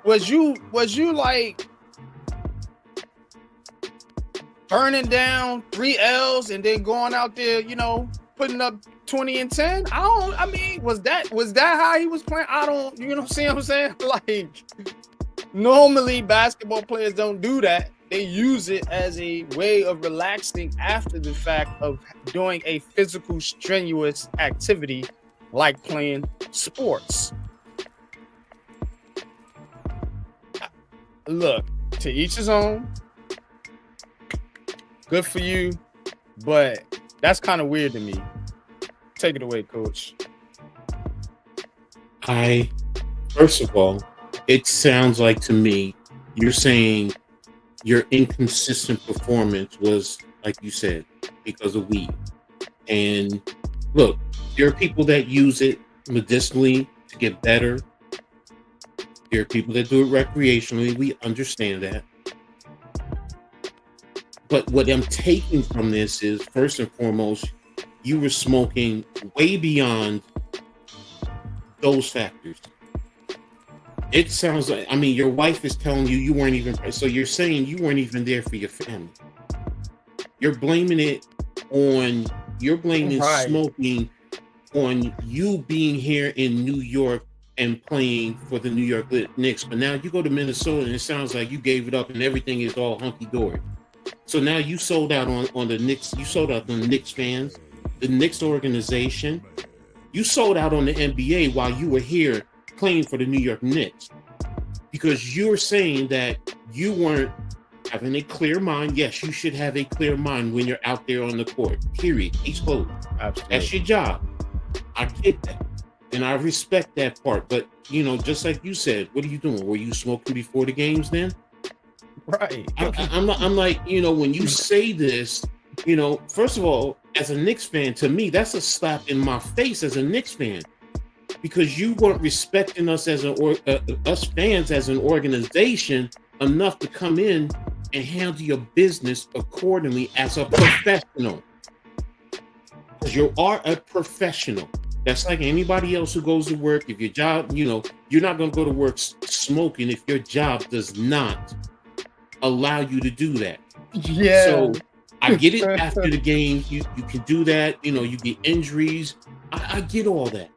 Was you like burning down 3 L's and then going out there, putting up 20 and 10? Was that how he was playing? See what I'm saying? Like, normally basketball players don't do that. They use it as a way of relaxing after the fact of doing a physical, strenuous activity like playing sports. Look, to each his own. Good for you, but that's kind of weird to me. Take it away, Coach. First of all, it sounds like to me you're saying your inconsistent performance was, like you said, because of weed. And look, there are people that use it medicinally to get better. There are people that do it recreationally. We understand that. But what I'm taking from this is, first and foremost, you were smoking way beyond those factors. It sounds like, your wife is telling you weren't even, so you're saying you weren't even there for your family. You're blaming smoking on you being here in New York and playing for the New York Knicks. But now you go to Minnesota and it sounds like you gave it up and everything is all hunky-dory. So now you sold out on the Knicks. You sold out on the Knicks fans, the Knicks organization. You sold out on the NBA while you were here playing for the New York Knicks, because you're saying that you weren't having a clear mind. Yes, you should have a clear mind when you're out there on the court, period. Case closed. Absolutely. That's your job. I get that. And I respect that part. But, just like you said, what are you doing? Were you smoking before the games then? Right. I'm like, when you say this, first of all, as a Knicks fan, to me, that's a slap in my face as a Knicks fan. Because you weren't respecting us as us fans as an organization enough to come in and handle your business accordingly as a professional. because you are a professional. That's like anybody else who goes to work. If your job, you're not going to go to work smoking if your job does not allow you to do that. Yeah. So I get it. After the game, you can do that. You get injuries. I get all that.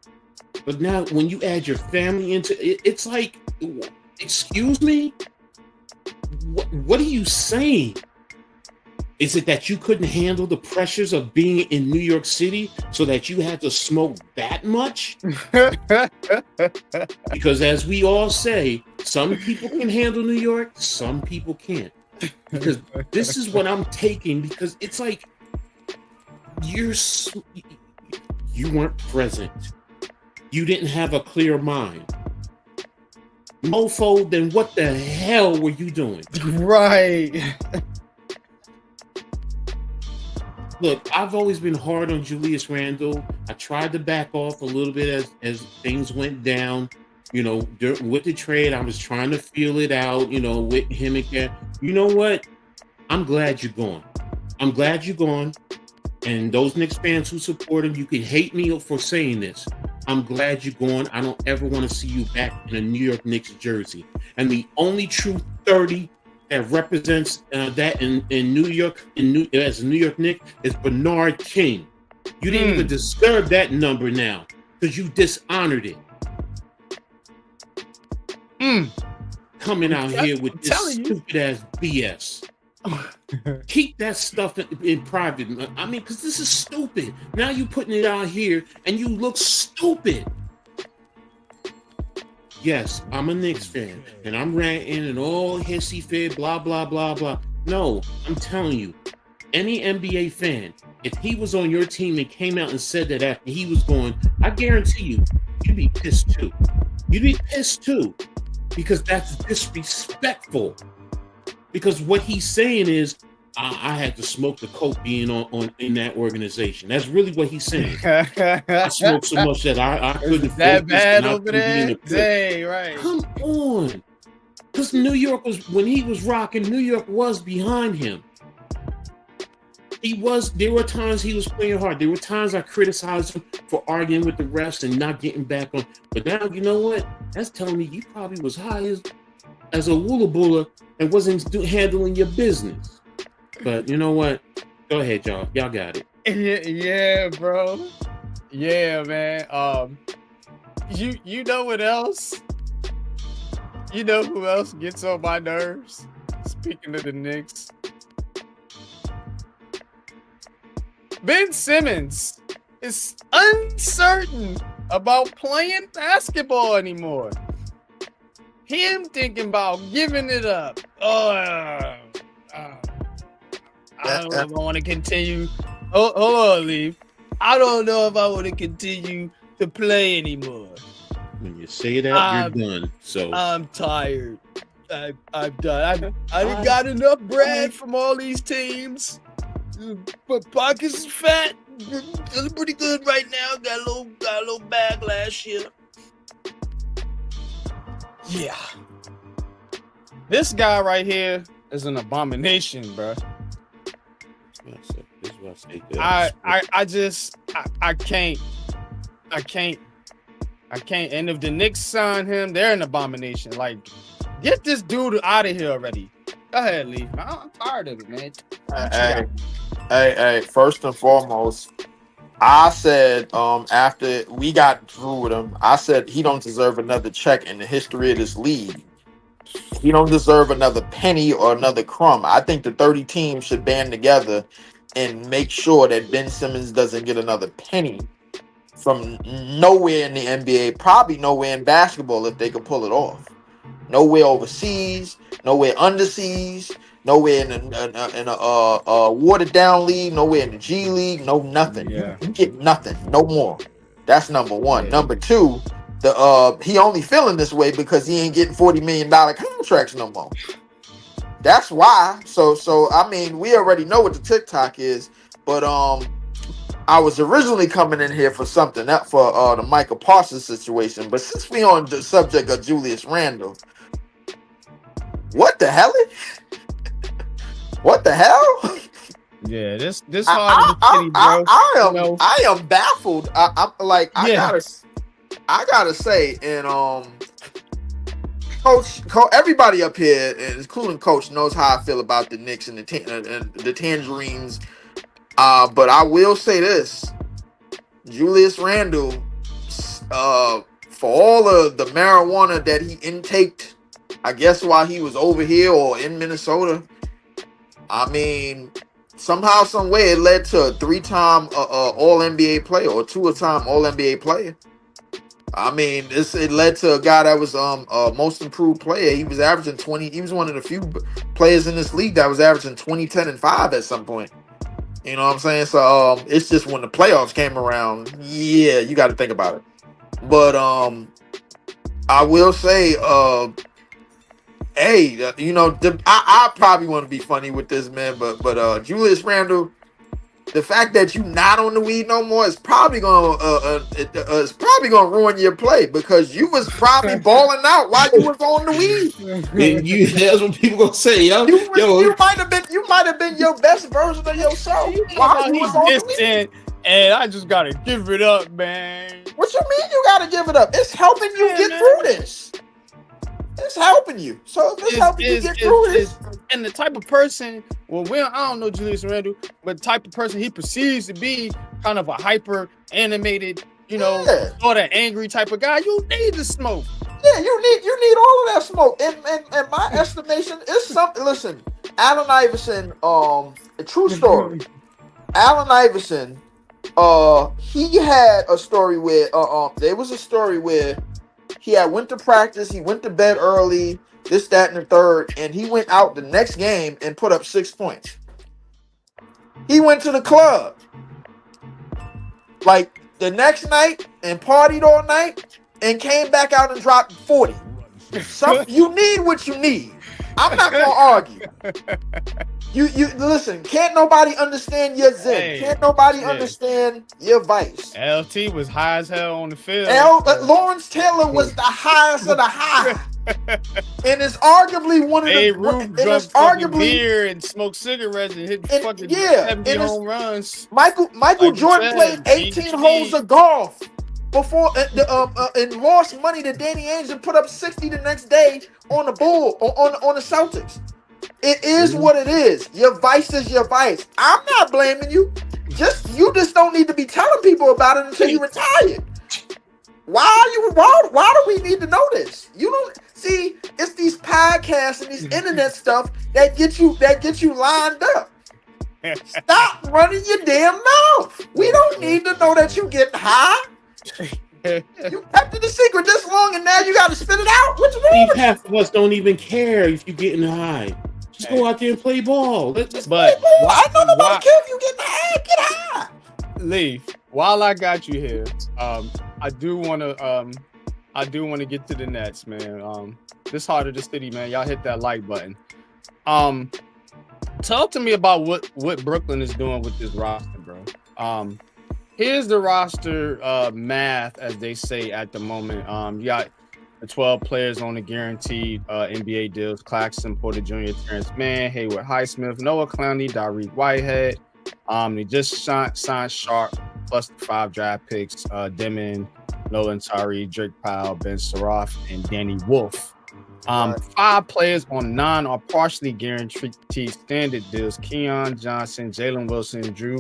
But now when you add your family into it, it's like, excuse me? What are you saying? Is it that you couldn't handle the pressures of being in New York City so that you had to smoke that much? Because as we all say, some people can handle New York, some people can't. Because this is what I'm taking, because it's like you weren't present. You didn't have a clear mind. Mofo, then what the hell were you doing? Right. Look, I've always been hard on Julius Randle. I tried to back off a little bit as things went down. With the trade, I was trying to feel it out, with him again. You know what? I'm glad you're gone. I'm glad you're gone. And those Knicks fans who support him, you can hate me for saying this. I'm glad you're gone. I don't ever want to see you back in a New York Knicks jersey. And the only true 30 that represents that in New York, as a New York Knick, is Bernard King. You didn't even disturb that number now because you dishonored it. Coming out here with this stupid ass BS. Keep that stuff in private. I mean, because this is stupid. Now you putting it out here and you look stupid. Yes, I'm a Knicks fan and I'm ranting and all hissy fit, blah, blah, blah, blah. No, I'm telling you, any NBA fan, if he was on your team and came out and said that after he was going, I guarantee you'd be pissed too. You'd be pissed too, because that's disrespectful. Because what he's saying is, I had to smoke the coke being on in that organization. That's really what he's saying. I smoked so much that I couldn't. That bad over there? Dang, right. Come on. Because New York when he was rocking, New York was behind him. There were times he was playing hard. There were times I criticized him for arguing with the refs and not getting back on. But now, you know what? That's telling me you probably was high as a woola and wasn't handling your business. But you know what? Go ahead, y'all. Y'all got it. Yeah, bro. Yeah, man. You know what else? You know who else gets on my nerves? Speaking of the Knicks, Ben Simmons is uncertain about playing basketball anymore. Him thinking about giving it up. I don't know if I want to continue. Hold on, Leaf. I don't know if I want to continue to play anymore. When you say that, you're done. So I'm tired. I'm done. I done got enough bread from all these teams. But pockets is fat. Feeling pretty good right now. Got a little bag last year. Yeah. This guy right here is an abomination, bro. I can't. And if the Knicks sign him, they're an abomination. Like, get this dude out of here already. Go ahead, Lee. I'm tired of it, man. Hey, first and foremost, I said after we got through with him, I said he don't deserve another check in the history of this league. He don't deserve another penny or another crumb. I think the 30 teams should band together and make sure that Ben Simmons doesn't get another penny from nowhere in the NBA, probably nowhere in basketball if they could pull it off. Nowhere overseas, nowhere underseas, nowhere in a watered down league, nowhere in the G League, no nothing. Yeah. You get nothing, no more. That's number one. Yeah. Number two, he only feeling this way because he ain't getting $40 million contracts no more. That's why. So I mean, we already know what the TikTok is, but I was originally coming in here for something, not for the Michael Parsons situation. But since we on the subject of Julius Randle, what the hell? What the hell? Yeah, this hard to city, bro. I am baffled. I'm like, I gotta say, and Coach, everybody up here, including Coach, knows how I feel about the Knicks and the Tangerines. But I will say this: Julius Randle, for all of the marijuana that he intaked, I guess while he was over here or in Minnesota, I mean, somehow, some way, it led to a 3-time All NBA player or 2-time All NBA player. I mean, it led to a guy that was most improved player. He was averaging 20. He was one of the few players in this league that was averaging 20, 10, and 5 at some point. You know what I'm saying? So it's just when the playoffs came around, yeah, you got to think about it. But I will say, hey, you know, I probably want to be funny with this, man, but Julius Randle, the fact that you not on the weed no more is probably gonna ruin your play, because you was probably balling out while you was on the weed. And that's what people gonna say, yo. You might have been your best version of yourself while you was on the weed. And I just gotta give it up, man. What you mean you gotta give it up? It's helping you get through this. It's helping you. So if it's helping you get through this. And the type of person, I don't know Julius Randle, but the type of person he perceives to be kind of a hyper animated, you know, sort of angry type of guy, you need to smoke. Yeah, you need all of that smoke. And my estimation is something. Listen, Allen Iverson, a true story. Allen Iverson, he had a story where there was a story where he had went to practice, he went to bed early, this, that, and the third, and he went out the next game and put up 6 points. He went to the club like the next night and partied all night and came back out and dropped 40. You need what you need. I'm not gonna argue. You listen, can't nobody understand your zen. Can't nobody understand your vice. LT was high as hell on the field. Lawrence Taylor was the highest of the high. And it's arguably one of the Rube drank fucking beer and smoked cigarettes and hit fucking 70 home runs. Michael Jordan played 18 holes of golf before and lost money to Danny Ainge and put up 60 the next day on the on the Celtics. It is what it is. Your vice is your vice. I'm not blaming you. You just don't need to be telling people about it until you retire. Why do we need to know this? You don't see, it's these podcasts and these internet stuff that get you lined up. Stop running your damn mouth. We don't need to know that you get high. You kept it a secret this long and now you got to spit it out. What's wrong? Half of us don't even care if you're getting high. Just go out there and play ball. I know nobody care if you getting high. Get high. Lee, while I got you here, I do want to get to the Nets, man. This Heart of the City, man. Y'all hit that like button. Talk to me about what Brooklyn is doing with this roster, bro. Here's the roster math, as they say at the moment. You got the 12 players on the guaranteed NBA deals: Claxton, Porter Jr., Terrence Mann, Hayward Highsmith, Noah Clowney, Dariq Whitehead. They just signed Sharp plus the 5 draft picks: Demon, Nolan Tari, Drake Powell, Ben Saroff, and Danny Wolf. 5 players on non or partially guaranteed standard deals: Keon Johnson, Jalen Wilson, Drew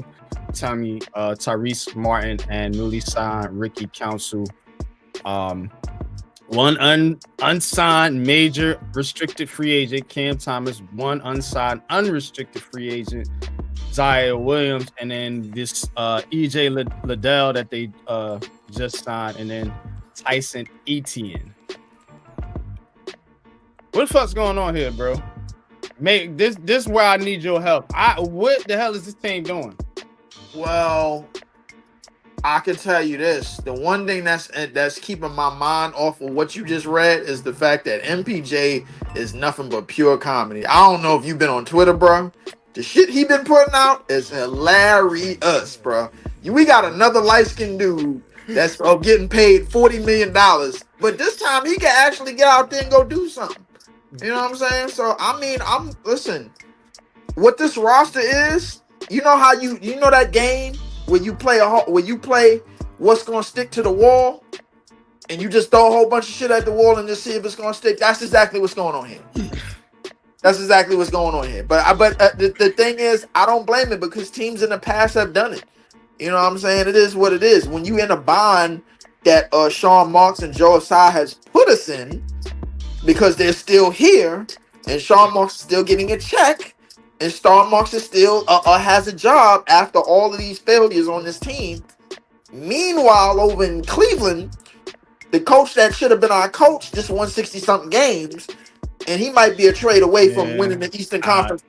Tommy, Tyrese Martin, and newly signed Ricky Council. One unsigned major restricted free agent, Cam Thomas. One unsigned unrestricted free agent, Zaire Williams. And then this EJ Liddell that they just signed. And then Tyson Etienne. What the fuck's going on here, bro? This is where I need your help. What the hell is this team doing? Well, I can tell you this. The one thing that's keeping my mind off of what you just read is the fact that MPJ is nothing but pure comedy. I don't know if you've been on Twitter, bro. The shit he been putting out is hilarious, bro. We got another light-skinned dude that's getting paid $40 million, but this time he can actually get out there and go do something. You know what I'm saying? So, I mean, listen, what this roster is you know how you know that game where you play what's gonna stick to the wall, and you just throw a whole bunch of shit at the wall and just see if it's gonna stick. That's exactly what's going on here. That's exactly what's going on here. But the thing is, I don't blame it because teams in the past have done it. You know what I'm saying? It is what it is. When you in a bond that Sean Marks and Joe Tsai has put us in, because they're still here, and Sean Marks is still getting a check, and Sean Marks is still has a job after all of these failures on this team. Meanwhile, over in Cleveland, the coach that should have been our coach just won 60-something games, and he might be a trade away from winning the Eastern Conference.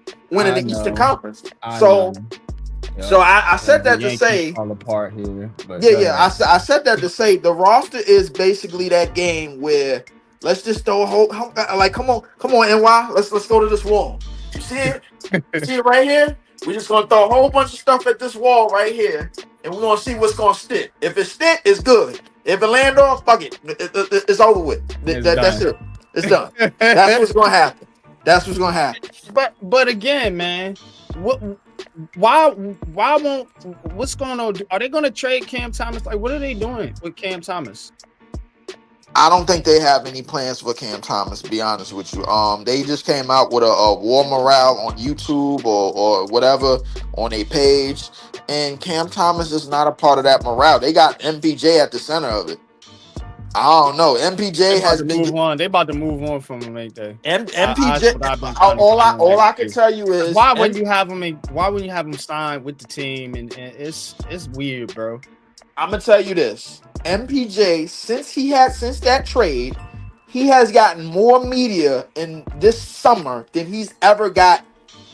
So I said that to say, fall apart here. But I said that to say the roster is basically that game where let's just throw a whole like come on NY, let's go to this wall. You see it? See it right here? We're just gonna throw a whole bunch of stuff at this wall right here, and we're gonna see what's gonna stick. If it stick, it's good. If it land off, fuck it. It's over with. That's it. It's done. That's what's gonna happen. That's what's gonna happen. But again, man, why won't what's going on? Are they gonna trade Cam Thomas? Like, what are they doing with Cam Thomas? I don't think they have any plans for Cam Thomas, to be honest with you. They just came out with a war morale on YouTube or whatever on a page, and Cam Thomas is not a part of that morale. They got MPJ at the center of it. I don't know. MPJ has been move on. They about to move on from him, ain't they? MPJ. All I can tell you is why wouldn't you have him sign with the team? And it's weird, bro. I'm gonna tell you this. MPJ, since that trade, he has gotten more media in this summer than he's ever got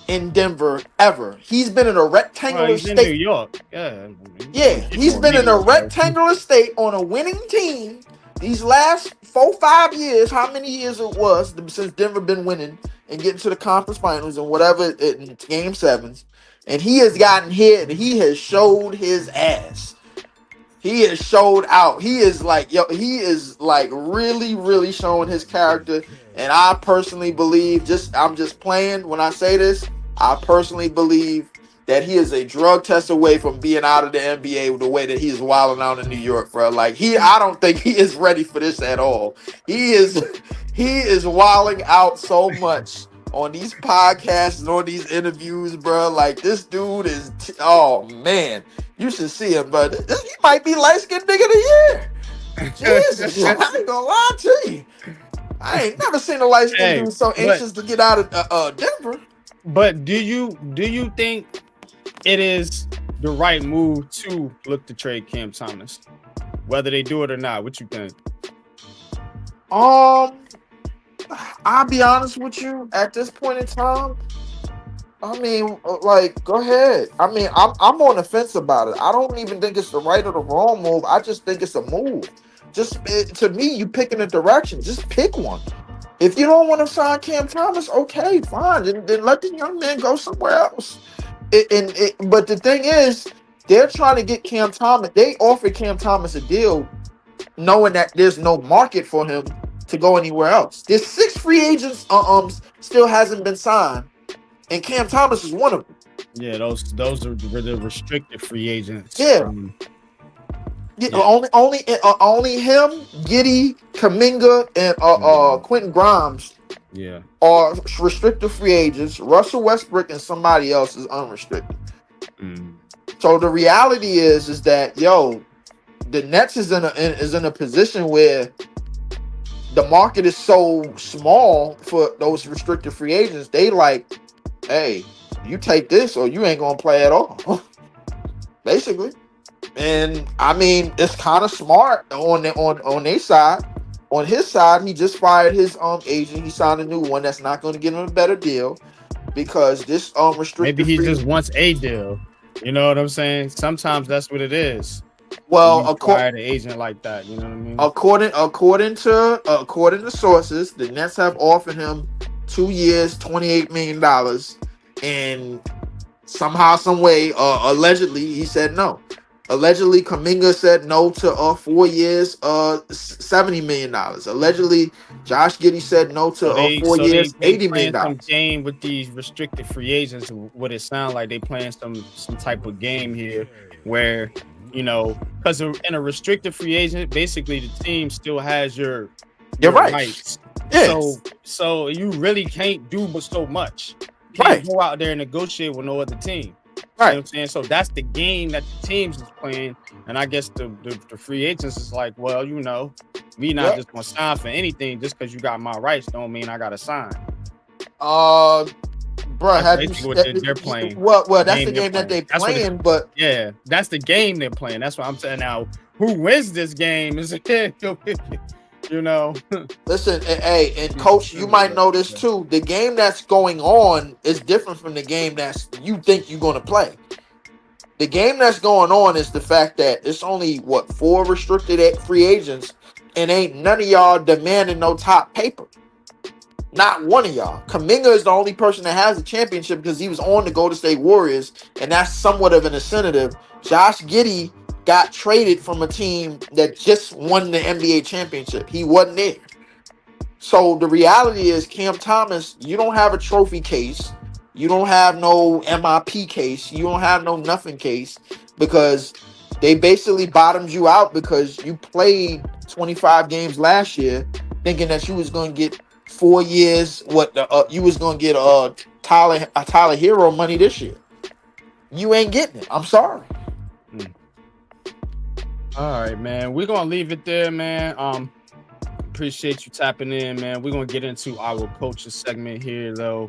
in Denver ever. He's been in a rectangular state. In New York. He's been in a rectangular state on a winning team these last 4-5 years. How many years it was since Denver been winning and getting to the conference finals and whatever in game 7s, and he has gotten hit and he has showed his ass. He has showed out. He is like really, really showing his character. And I personally believe, I'm just playing when I say this, I personally believe that he is a drug test away from being out of the NBA with the way that he is wilding out in New York, bro. Like I don't think he is ready for this at all. He is wilding out so much on these podcasts and on these interviews, bro. Like this dude is, oh man. You should see him, but he might be light-skinned nigga of the year. Jesus, I ain't gonna lie to you. I ain't never seen a light-skinned dude so anxious to get out of Denver. But do you think it is the right move to look to trade Cam Thomas, whether they do it or not? What you think? I'll be honest with you. At this point in time, I mean, like, go ahead. I mean, I'm on the fence about it. I don't even think it's the right or the wrong move. I just think it's a move. To me, you picking a direction. Just pick one. If you don't want to sign Cam Thomas, okay, fine. Then let the young man go somewhere else. But the thing is, they're trying to get Cam Thomas. They offered Cam Thomas a deal knowing that there's no market for him to go anywhere else. There's 6 free agents still hasn't been signed. And Cam Thomas is one of them. Yeah, those are the restricted free agents. Yeah. Only him, Giddey, Kuminga, and Quentin Grimes. Yeah. Are restricted free agents. Russell Westbrook and somebody else is unrestricted. So the reality is that the Nets is in a position where the market is so small for those restricted free agents. They like, hey, you take this or you ain't gonna play at all, basically. And I mean, it's kind of smart on their side. On his side, he just fired his agent. He signed a new one that's not going to get him a better deal because this restricted. Maybe he just wants a deal. You know what I'm saying? Sometimes that's what it is. Well, fire the agent like that. You know what I mean? According to sources, the Nets have offered him 2 years, $28 million, and somehow, some way, allegedly, he said no. Allegedly, Kuminga said no to 4 years, $70 million. Allegedly, Josh Giddey said no to 4 years, They $80 playing million. some game with these restricted free agents. What it sounds like they playing some type of game here, where because in a restricted free agent, basically the team still has your rights. Yeah. So you really can't do but so much. You can't go out there and negotiate with no other team. You know what I'm saying? So that's the game that the teams is playing. And I guess the free agents is like, well, we not just gonna sign for anything just because you got my rights don't mean I gotta sign. Bro, they're playing. Well, that's the game that they're playing, but yeah, that's the game they're playing. That's what I'm saying. Now, who wins this game is Listen, hey, and coach, you might know this too. The game that's going on is different from the game that's you think you're gonna play. The game that's going on is the fact that it's only 4 restricted free agents, and ain't none of y'all demanding no top paper. Not one of y'all. Kuminga is the only person that has a championship because he was on the Golden State Warriors, and that's somewhat of an incentive. Josh Giddey got traded from a team that just won the NBA championship. He wasn't there. So the reality is, Cam Thomas, you don't have a trophy case. You don't have no MIP case. You don't have no nothing case because they basically bottomed you out because you played 25 games last year thinking that you was going to get 4 years. You was going to get Tyler Hero money this year. You ain't getting it. I'm sorry. All right, man. We're gonna leave it there, man. Appreciate you tapping in, man. We're gonna get into our coaches segment here, though.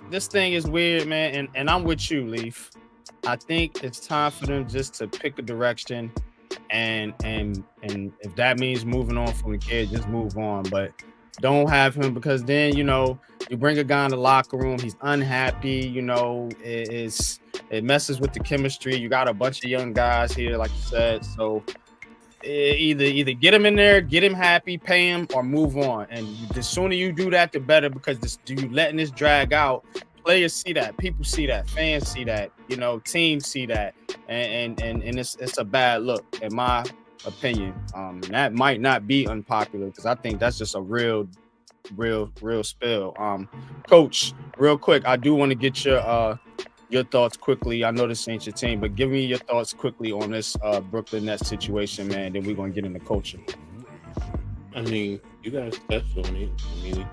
This thing is weird, man, and I'm with you, Leaf. I think it's time for them just to pick a direction, and if that means moving on from the kid, just move on. But don't have him because then you bring a guy in the locker room, he's unhappy. It messes with the chemistry. You got a bunch of young guys here, like you said. So either get him in there, get him happy, pay him, or move on. And the sooner you do that, the better, because you letting this drag out. Players see that, people see that, fans see that, teams see that, and it's a bad look, in my opinion. That might not be unpopular because I think that's just a real spill. Coach, real quick, I do want to get your thoughts quickly. I know this ain't your team, but give me your thoughts quickly on this Brooklyn Nets situation, man. Then we're gonna get into coaching. I mean, you guys touched on it. I mean,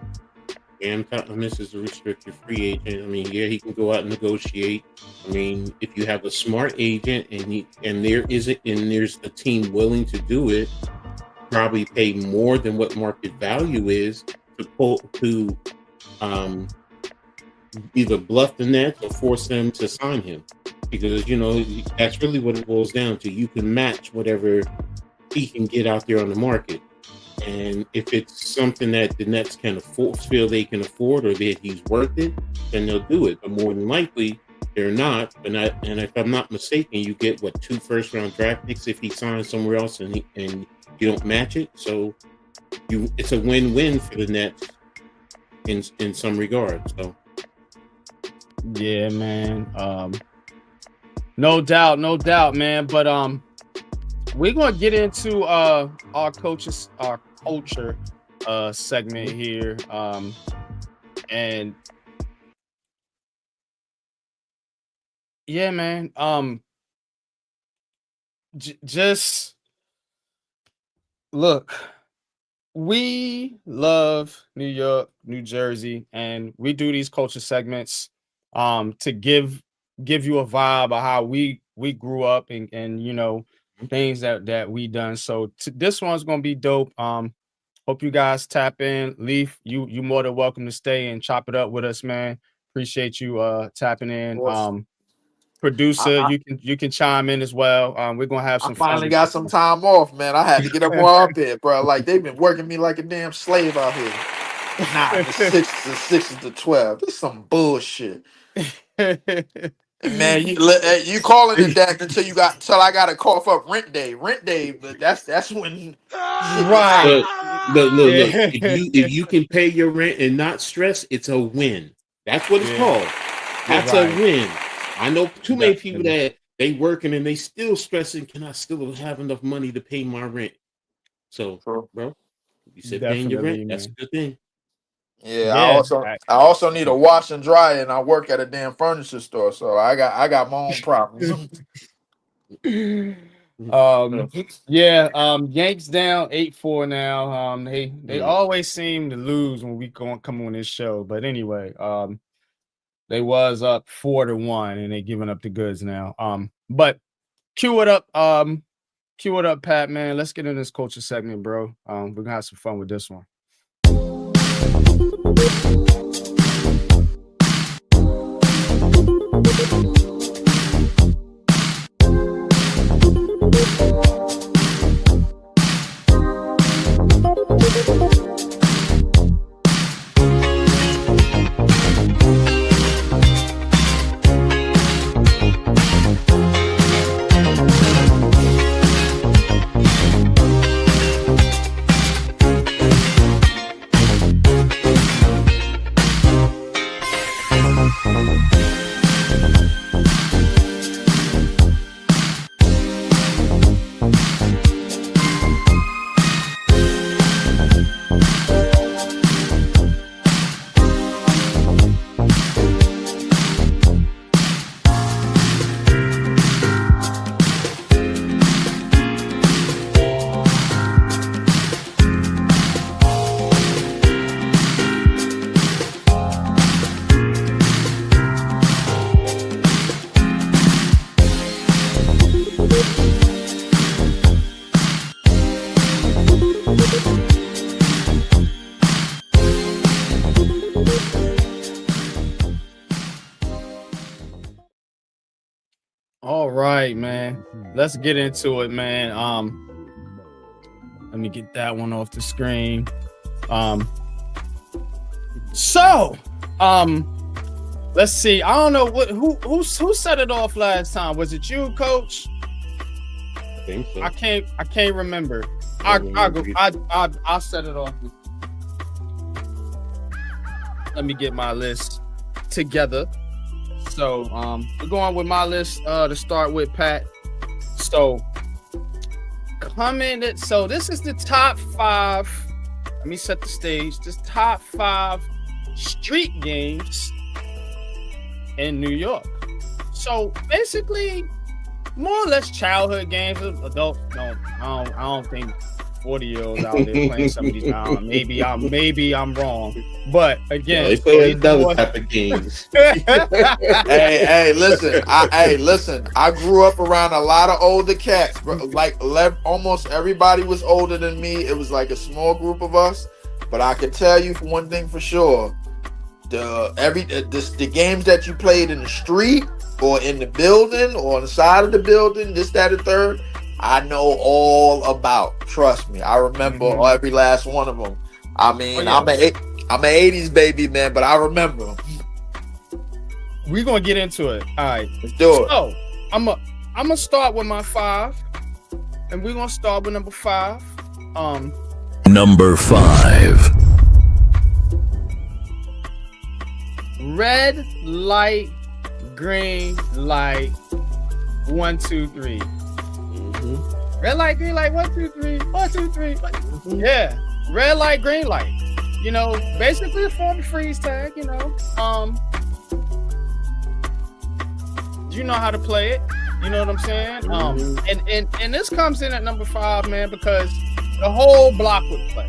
Cam Thomas is a restricted free agent. I mean, yeah, he can go out and negotiate. I mean, if you have a smart agent and there's a team willing to do it, probably pay more than what market value is to either bluff the Nets or force them to sign him, because that's really what it boils down to. You can match whatever he can get out there on the market. And if it's something that the Nets can afford, feel they can afford, or that he's worth it, then they'll do it. But more than likely, they're not. And if I'm not mistaken, you get 2 first-round draft picks if he signs somewhere else, and you don't match it. So it's a win-win for the Nets in some regard. So yeah, man. No doubt, man. But we're gonna get into our culture segment here. And yeah, man. Just look, we love New York, New Jersey, and we do these culture segments to give you a vibe of how we grew up and things that we done. So this one's gonna be dope. Hope you guys tap in. Leaf, you more than welcome to stay and chop it up with us, man. Appreciate you tapping in. Producer, you can chime in as well. We're gonna have some. I finally got some time off, man. I had to get up more up here, bro. Like they've been working me like a damn slave out here. Nah, the 6 to 12. It's some bullshit. Man, you calling it that until I gotta cough up rent day. Rent day, but that's when right. Look. If you can pay your rent and not stress, it's a win. That's what it's called. That's a win. I know too many people that they working and they still stressing, can I still have enough money to pay my rent? So, bro, you said paying your rent, that's a good thing. Yeah, I also need a wash and dry, and I work at a damn furniture store, so I got my own problems. Yanks down 8-4 now. They always seem to lose when we come on this show. But anyway, they was up 4-1 and they giving up the goods now. But cue it up, Pat, man. Let's get in this culture segment, bro. We're gonna have some fun with this one. All right, man. Let's get into it, man. Let me get that one off the screen. Let's see. I don't know who set it off last time. Was it you, Coach? I think so. I can't remember. I'll set it off. Let me get my list together. So we're going with my list to start with, Pat. So this is the top 5. Let me set the stage. This top 5 street games in New York. So basically, more or less childhood games. Adults don't. I don't think 40-years out there playing some of these. Maybe I'm wrong, but again, they play another type of games. Hey, listen. I grew up around a lot of older cats, bro. Like almost everybody was older than me. It was like a small group of us, but I can tell you for one thing for sure: the games that you played in the street or in the building or on the side of the building, this, that, and third, I know all about. Trust me, I remember every last one of them. I mean, I'm an 80s baby, man, but I remember them. We're gonna get into it. All right, let's do it. So I'm gonna start with my 5, and we're gonna start with number 5. Number 5. Red light, green light. 1, 2, 3. Red light, green light, 1, 2, 3, 1, 2, 3. Yeah, red light, green light. You know, basically a form of freeze tag. You know, you know how to play it. You know what I'm saying? And this comes in at number 5, man, because the whole block would play.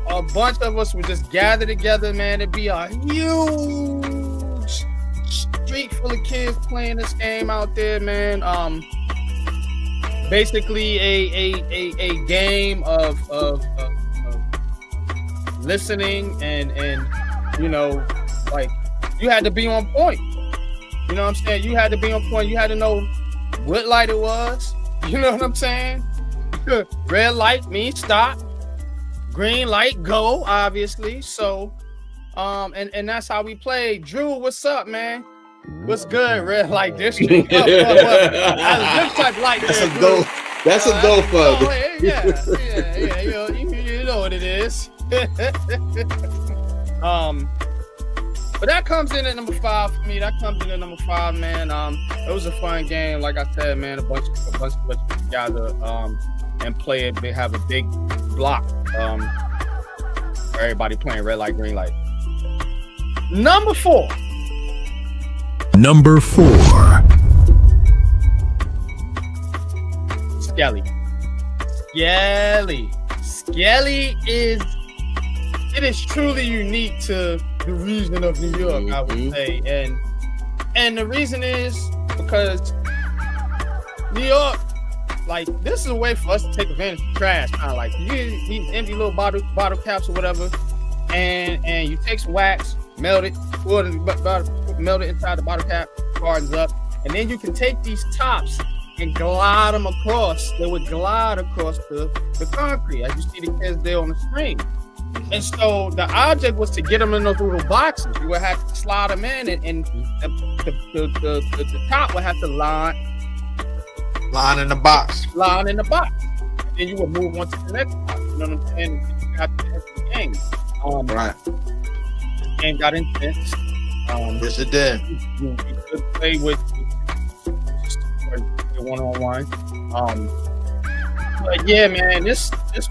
A bunch of us would just gather together, man. It'd be a huge street full of kids playing this game out there, man. Basically a game of listening and you know, like, you had to be on point. You know what I'm saying? You had to be on point. You had to know what light it was. You know what I'm saying? Red light means stop. Green light, go, obviously. So, and that's how we play. Drew, what's up, man? What's good? Red light district. That's a dope. That's a dope fun. Yeah. You know what it is. But that comes in at number 5 for me. That comes in at number 5, man. It was a fun game. Like I said, man, a bunch of us together and play it. They have a big block. Everybody playing red light, green light. Number 4. Number 4. Skelly. Skelly is truly unique to the region of New York, I would say. And the reason is because New York, like, this is a way for us to take advantage of trash. Kind of like you get these empty little bottle caps or whatever, and you take some wax, melt it inside the bottle cap, hardens up, and then you can take these tops and glide them across. They would glide across the concrete, as you see the kids there on the screen. And so the object was to get them in those little boxes. You would have to slide them in, and the top would have to line in the box. Line in the box. And then you would move on to the next box. You know what I'm saying? You got to enter the game. Right. The game got intense. Yes, it did. You could play with one-on-one. But yeah, man, this was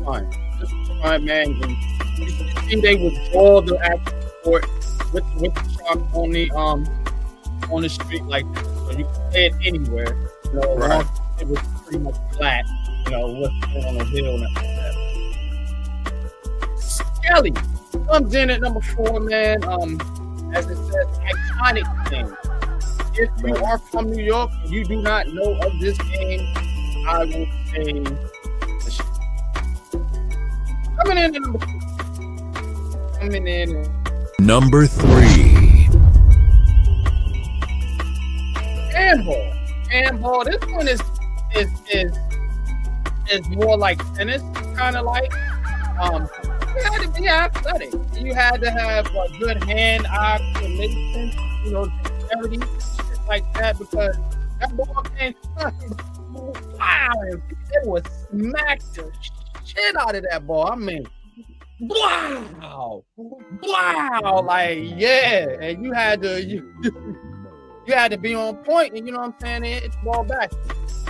fun. This was fun, man. And you see they would draw the actual court with the shark on the street like this. So you can play it anywhere. You know, right. It was pretty much flat, you know, what's on the hill and like that. Skelly comes in at number 4, man. As it says, iconic game. If you are from New York and you do not know of this game, I would say coming in at number 2. Coming in Number 3. Handball. This one is more like tennis, kind of like. You had to be athletic. You had to have a good hand-eye coordination, you know, dexterity, shit like that, because that ball came wow, it was smacked the shit out of that ball. I mean, wow, like yeah, and you had to be on point, and you know what I'm saying, and hit the ball back.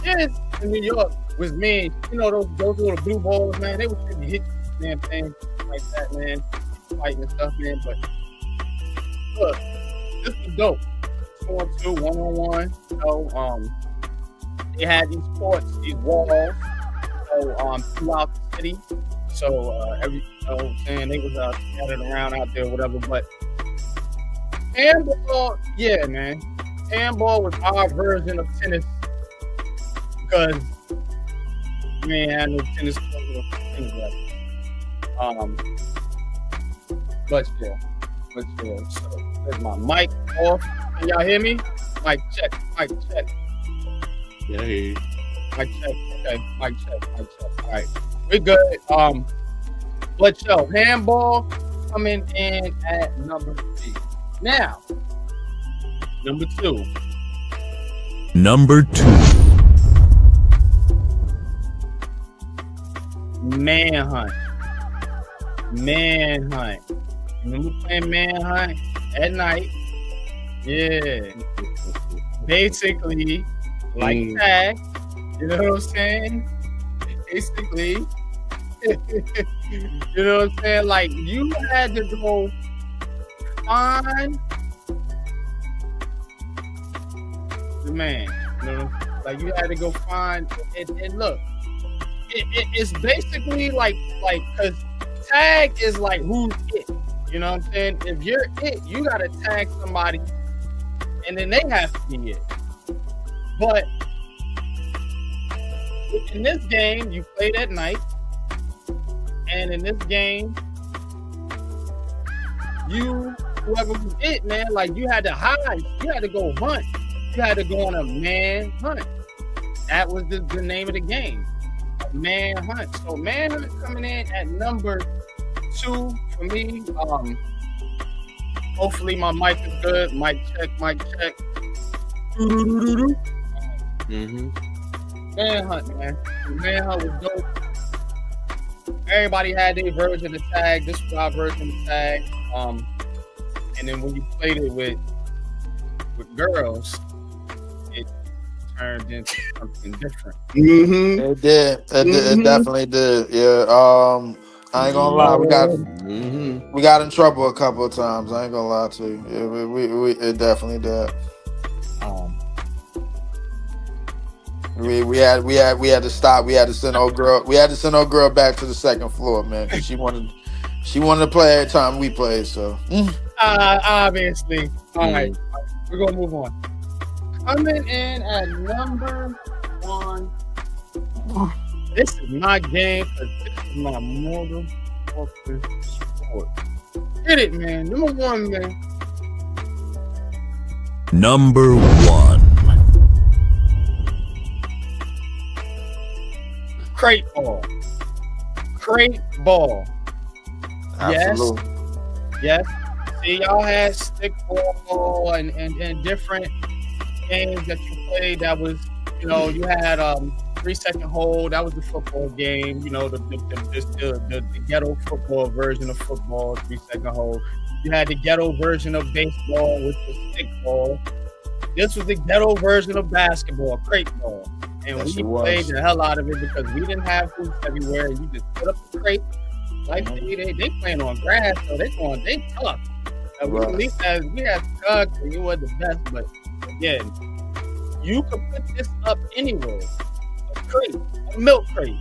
This in New York was mean. You know those little blue balls, man. They was trying to hit the damn thing like that, man. Fighting and stuff, man. But look, this was dope. 2-on-2, 1-on-1. You know, they had these courts, these walls, throughout the city. So every, you know what I'm saying, they was scattered around out there, whatever. But handball, yeah, man. Handball was our version of tennis because we ain't had no tennis left. But yeah. So there's my mic off. Can y'all hear me? Mic check. Yeah, I hear you. Mic check. Okay, mic check. All right, we're good. But yo, handball coming in at number 3. Now, number 2. Number 2. Manhunt. Remember playing manhunt at night? Yeah. Basically, like tag. You know what I'm saying? Basically, you know what I'm saying? Like, you had to go find the man. You know, like you had to go find it. And look, it's basically like because tag is like who's it. You know what I'm saying? If you're it, you gotta tag somebody, and then they have to be it. But in this game, you played at night, and in this game, whoever was it, man, like you had to hide, you had to go hunt, you had to go on a man hunt. That was the name of the game, a man hunt. So man hunt coming in at number 2 for me. Hopefully my mic is good. Mic check. Manhunt, man. Manhunt was dope. Everybody had their version of tag. This was our version of tag. and then when you played it with girls, it turned into something different. Mm-hmm. It did. It definitely did. Yeah. I ain't gonna lie. We got in trouble a couple of times. I ain't gonna lie to you. Yeah, we it definitely did. We had to stop. We had to send old girl. We had to send old girl back to the second floor, man, because she wanted to play every time we played. So obviously, all right, we're gonna move on. Coming in at number 1. This is my game because this is my mortal sport. Hit it, man. Number 1, man. Number 1. Crate ball. Crate ball. absolutely. Yes. See, y'all had stickball and different games that you played. That was, you had 3-second hold. That was the football game. The ghetto football version of football. 3-second hold. You had the ghetto version of baseball with the stickball. This was the ghetto version of basketball, crate ball. And we played the hell out of it because we didn't have hoops everywhere. You just put up the crate. Like they playing on grass, so they tough. We at least had tugs, and you were the best. But again, you could put this up anywhere. A crate, a milk crate.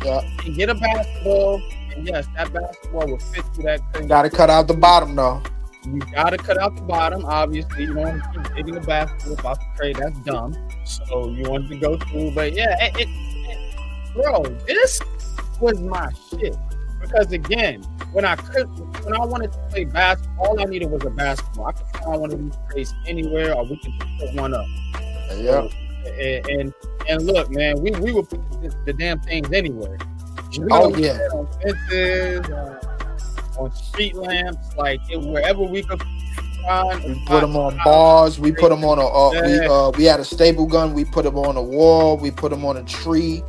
Yeah. And get a basketball, and yes, that basketball will fit through that crate. Got to cut out the bottom though. You gotta cut out the bottom, obviously. You don't keep digging the basketball off the crate. That's dumb. So you wanted to go through, but yeah, bro, this was my shit. Because again, when I wanted to play basketball, all I needed was a basketball. I could find one of these crates anywhere, or we could put one up. Yeah. So, and look, man, we would put the damn things anywhere. On fences, on street lamps, like wherever we could find. We put them on bars. We put them on we had a staple gun. We put them on a wall. We put them on a tree.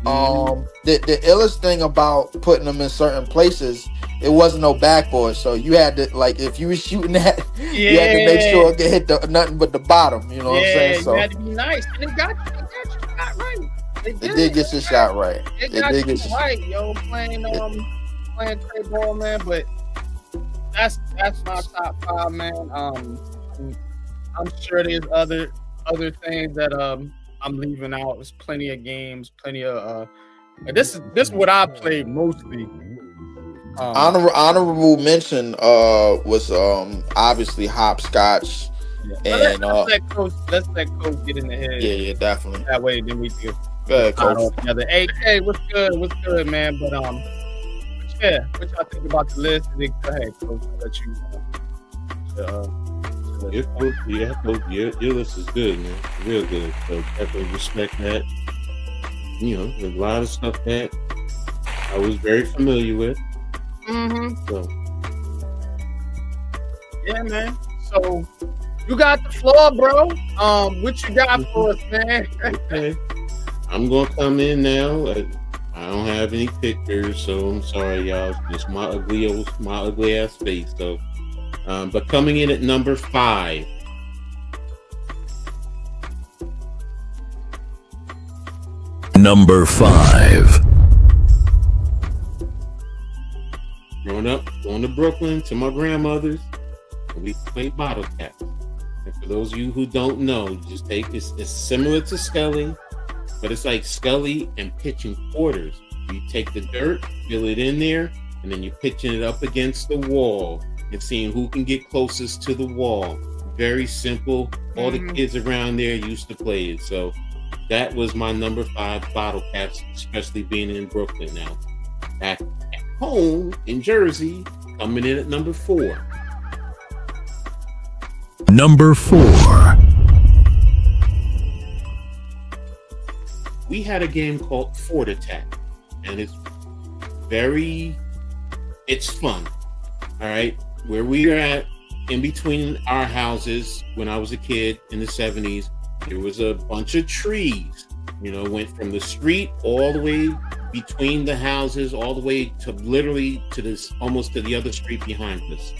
The illest thing about putting them in certain places, it wasn't no backboard, so you had to, like, if you were shooting that, you had to make sure it hit nothing but the bottom. You know what I'm saying? So you had to be nice, and it got you shot right. It did get your shot right. It got you right, yo. Playing trade ball, man. But that's my top 5, man. I'm sure there's other things that I'm leaving out. There's plenty of games, plenty of this is what I played mostly. Honorable mention was obviously hopscotch. Yeah. And let's let Coach get in the head. Yeah, definitely. That way then we can Coach. Together. Hey, what's good, man? But yeah, what y'all think about the list? Go ahead, Coach. I'll let you Your list is good, man. Real good. So definitely respect that. There's a lot of stuff that I was very familiar with. So yeah, man. So you got the floor, bro. What you got for us, man? Okay. I'm gonna come in now. I don't have any pictures, so I'm sorry, y'all. It's just my ugly ass face, though. But coming in at number 5. Number 5. Growing up, going to Brooklyn to my grandmother's, we played bottle caps. And for those of you who don't know, you just take it's similar to skelly, but it's like skelly and pitching quarters. You take the dirt, fill it in there, and then you're pitching it up against the wall and seeing who can get closest to the wall. Very simple. All the kids around there used to play it. So that was my number 5 bottle caps, especially being in Brooklyn now. Back at home in Jersey, coming in at number 4. Number 4. We had a game called Fort Attack, and it's fun. All right, where we are at, in between our houses, when I was a kid in the 70s, there was a bunch of trees. Went from the street all the way between the houses, all the way to literally to this, almost to the other street behind us.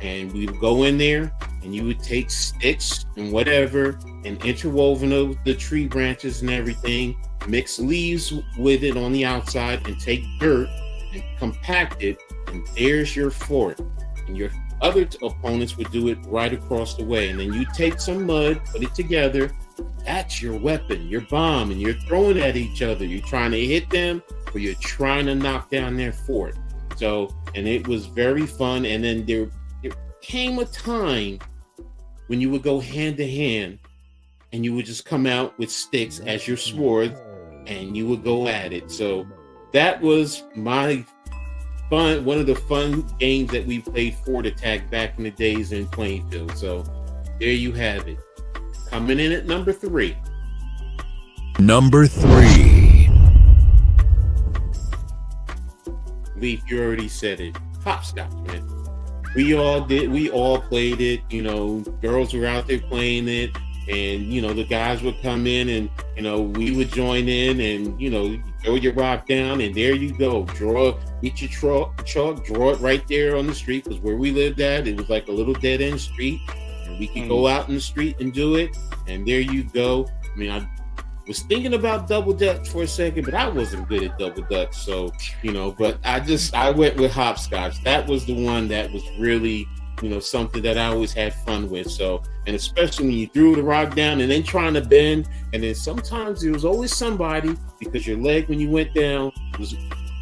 and we would go in there, and you would take sticks and whatever, and interwoven of the tree branches and everything, mix leaves with it on the outside, and take dirt and compact it, and there's your fort. And your other opponents would do it right across the way. And then you take some mud, put it together. That's your weapon, your bomb, and you're throwing at each other. You're trying to hit them, or you're trying to knock down their fort. So, and it was very fun. And then there came a time when you would go hand to hand, and you would just come out with sticks as your sword, and you would go at it. So that was my fun, one of the fun games that we played Fort Attack back in the days in Plainfield. So there you have it. Coming in at number 3. Number 3. Leaf, you already said it. Hopscotch, man. We all played it. You know, girls were out there playing it, and you know, the guys would come in, and you know, we would join in, and you know, throw your rock down, and there you go. Get your chalk, draw it right there on the street, because where we lived at, it was like a little dead end street, and we could go out in the street and do it, and there you go. I mean, I was thinking about double dutch for a second, but I wasn't good at double dutch, so you know, but I went with hopscotch. That was the one that was really, you know, something that I always had fun with. So, and especially when you threw the rock down and then trying to bend, and then sometimes there was always somebody, because your leg when you went down was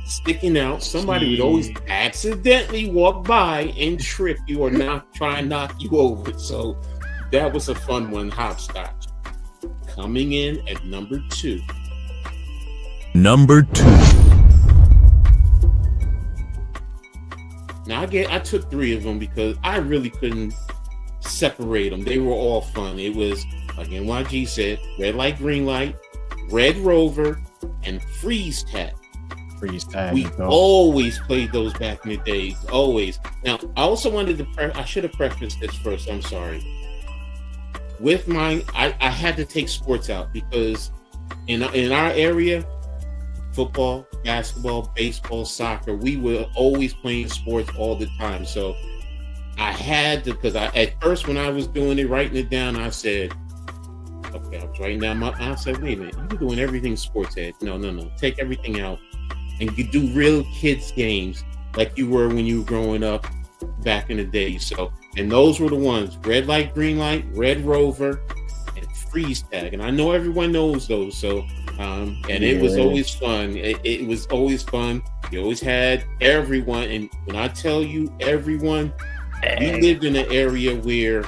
sticking out, somebody would always accidentally walk by and trip you or try and knock you over. So that was a fun one, hopscotch. Coming in at number 2. Number 2. Now I took 3 of them because I really couldn't separate them. They were all fun. It was, like NYG said, red light, green light, red rover, and freeze tag. Freeze tag. We always played those back in the days. Always. Now I also wanted to. I should have prefaced this first. I'm sorry. With mine, I had to take sports out because in our area, football, basketball, baseball, soccer, we were always playing sports all the time. So I had to, because at first when I was doing it, writing it down, I said, okay, I was writing down I said, wait a minute, you're doing everything sports ed. No, take everything out. And you do real kids games like you were when you were growing up back in the day. So, and those were the ones: red light, green light, red rover, and freeze tag. And I know everyone knows those. So, and it was always fun. It was always fun. You always had everyone. And when I tell you everyone, we lived in an area where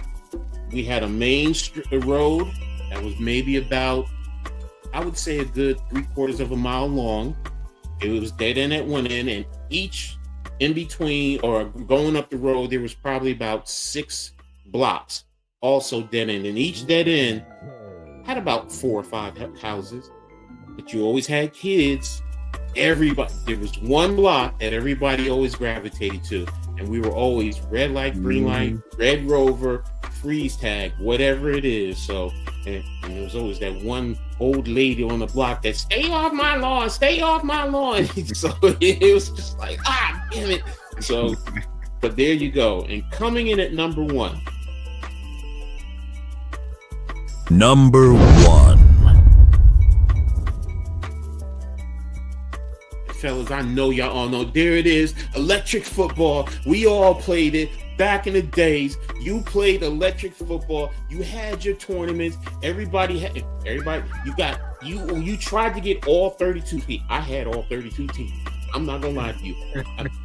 we had a main road that was maybe about, I would say, a good 3/4 of a mile long. It was dead end at one end, and each in between or going up the road, there was probably about 6 blocks also dead end, and each dead end had about 4 or 5 houses. But you always had kids. Everybody, there was one block that everybody always gravitated to, and we were always red light, green light, red rover, freeze tag, whatever it is. So, and there was always that one old lady on the block that stay off my lawn. So it was just like, damn it. So, but there you go. And coming in at number 1. Number 1. Fellas, I know y'all all know. There it is, electric football. We all played it back in the days. You played electric football. You had your tournaments. Everybody. You tried to get all 32 teams. I had all 32 teams. I'm not gonna lie to you.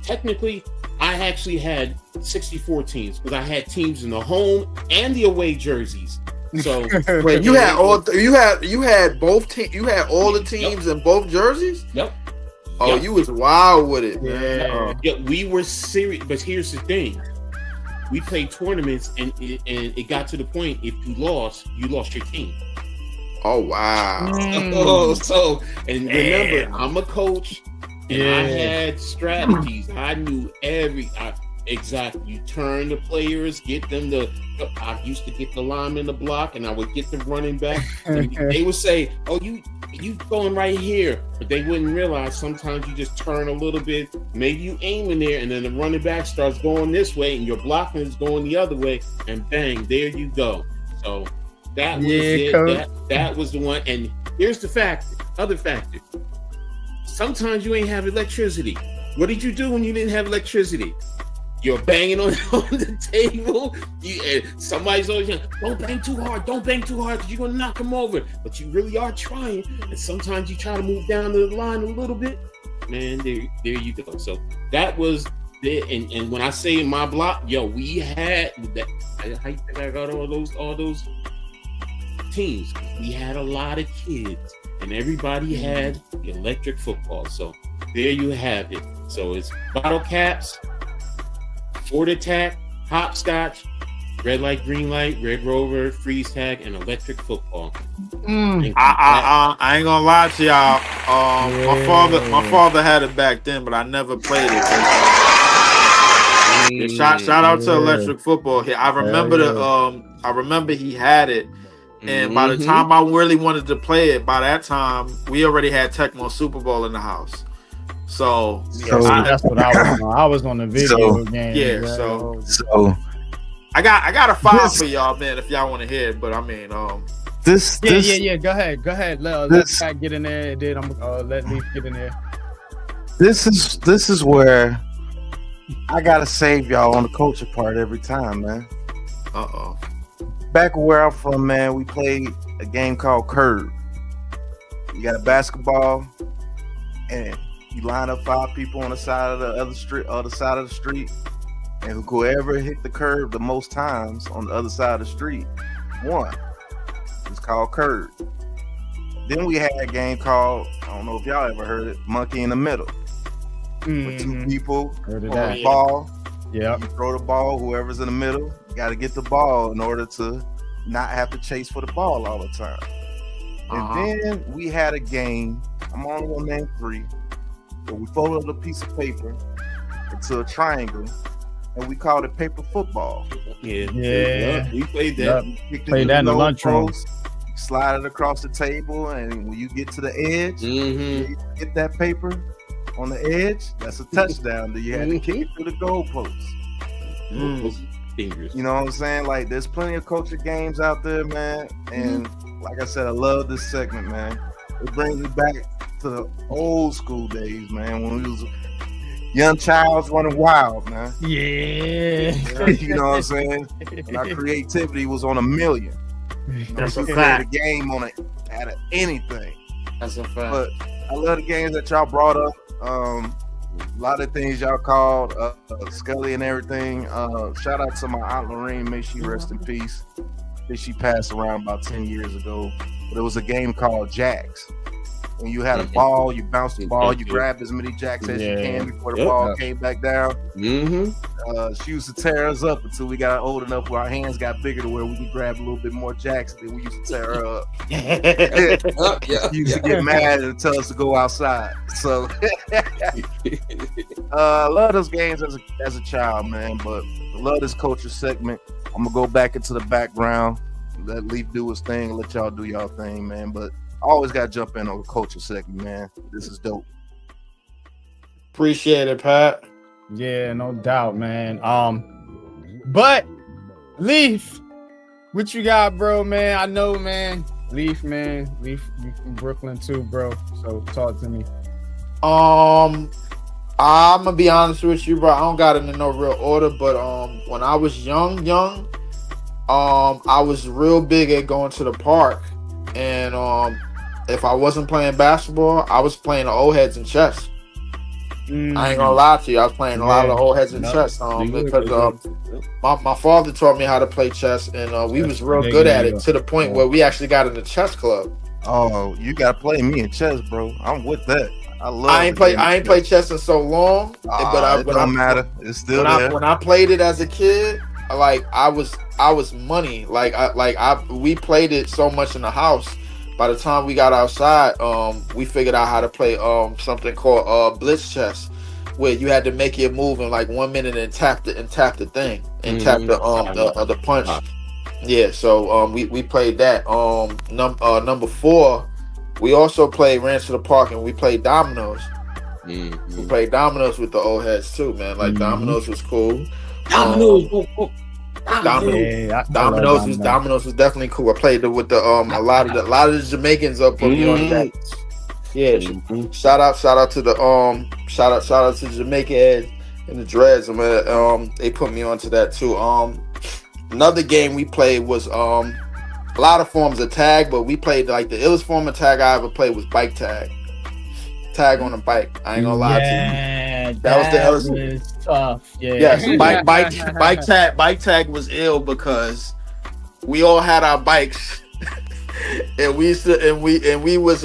Technically, I actually had 64 teams because I had teams in the home and the away jerseys. So wait, you had all? You had both teams. You had all the teams in both jerseys. Yep. Oh, you was wild with it, man. Yeah, we were serious. But here's the thing: we played tournaments, and it got to the point if you lost your team. Oh wow! So remember, I'm a coach, and I had strategies. I knew exactly. You turn the players, get them I used to get the lineman the block, and I would get the running back. And they would say, "Oh, you going right here. But they wouldn't realize sometimes you just turn a little bit, maybe you aim in there, and then the running back starts going this way, and your blocking is going the other way, and bang, there you go. So that was it. That was the one. And here's the other factor. Sometimes you ain't have electricity. What did you do when you didn't have electricity? You're banging on the table. Somebody's always saying, don't bang too hard because you're going to knock them over. But you really are trying. And sometimes you try to move down the line a little bit. Man, there you go. So that was it. And when I say in my block, we had that. How you think I got all those teams? We had a lot of kids. And everybody had electric football. So there you have it. So it's bottle caps, Fort Attack, hopscotch, red light, green light, red rover, freeze tag, and electric football. I ain't gonna lie to y'all. My father had it back then, but I never played it. Shout out to electric football. I remember he had it, and by the time I really wanted to play it, by that time we already had Tecmo Super Bowl in the house. So that's what I was on. I was on the video game. Yeah, so I got a 5 for y'all, man, if y'all want to hear it. But I mean, this Go ahead. Let Pat get in there, and then I'm let Leaf get in there. This is where I gotta save y'all on the culture part every time, man. Back where I'm from, man, we played a game called curb. You got a basketball, and you line up 5 people on the side of the other side of the street, and whoever hit the curb the most times on the other side of the street won. It's called curb. Then we had a game called, I don't know if y'all ever heard it, monkey in the middle. With 2 people on the ball. Yeah. You throw the ball, whoever's in the middle, you got to get the ball in order to not have to chase for the ball all the time. And then we had a game, I'm only gonna name 3, but we folded a piece of paper into a triangle, and we called it paper football. Yeah. We played that. Played that in the lunchroom. Slide it across the table, and when you get to the edge, you get that paper on the edge. That's a touchdown. Then you had to kick it through the goalpost. Dangerous. You know what I'm saying? Like, there's plenty of culture games out there, man. And like I said, I love this segment, man. It brings me back to the old school days, man, when we was young childs running wild, man. Yeah. You know what I'm saying? And our creativity was on 1,000,000. That's a fact. fact. The game on out of anything. That's a fact. But I love the games that y'all brought up. A lot of things y'all called Skelly and everything. Shout out to my Aunt Lorraine. May she rest in peace. She passed around about 10 years ago. But it was a game called Jacks. When you had a ball, you bounced the ball, you grabbed as many jacks as you can before the ball came back down. She used to tear us up until we got old enough where our hands got bigger to where we could grab a little bit more jacks, and then we used to tear her up. She used to get mad and tell us to go outside. So I love those games as a child, man, but I love this culture segment. I'm gonna go back into the background, let Leaf do his thing, and let y'all do y'all thing, man. But I always got to jump in on the culture segment, man. This is dope. Appreciate it, Pat. Yeah, no doubt, man. But Leaf, what you got, bro, man? I know, man. Leaf, you from Brooklyn too, bro. So talk to me. I'm gonna be honest with you, bro. I don't got it in no real order, but when I was young, I was real big at going to the park, and if I wasn't playing basketball, I was playing the old heads and chess. I ain't gonna lie to you, I was playing a lot of the old heads and chess because my father taught me how to play chess, and we was real good at it to the point where we actually got in the chess club. Oh, you gotta play me in chess, bro. I'm with that. I ain't played chess in so long, but it don't matter. It's still there. When I played it as a kid, like I was money. We played it so much in the house. By the time we got outside, we figured out how to play something called blitz chess, where you had to make your move in like 1 minute and tap the thing and tap the punch. Yeah, so we played that. Number 4 we also ran to the park and we played dominoes. We played dominoes with the old heads too, man. Like dominoes was cool. Dominoes was definitely cool. I played with the a lot of the Jamaicans up put me on that. Yeah, shout out to the shout out to the Jamaican heads and the dreads. They put me onto that too. Another game we played was a lot of forms of tag, but we played like the illest form of tag I ever played was bike tag. Tag on a bike. I ain't gonna lie to you. That was the illest. Tough. Yeah. Yes, bike tag was ill because we all had our bikes. And we was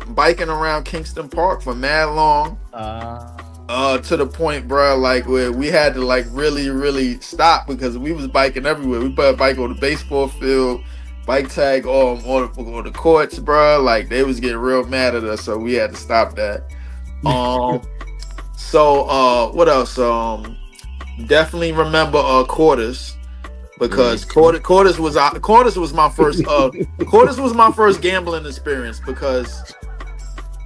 biking around Kingston Park for mad long. To the point, bro, like where we had to like really stop because we was biking everywhere. We put a bike on the baseball field, bike tag on the courts, bro. Like they was getting real mad at us, so we had to stop that. So what else? Definitely remember quarters. Because quarters was my first gambling experience. Because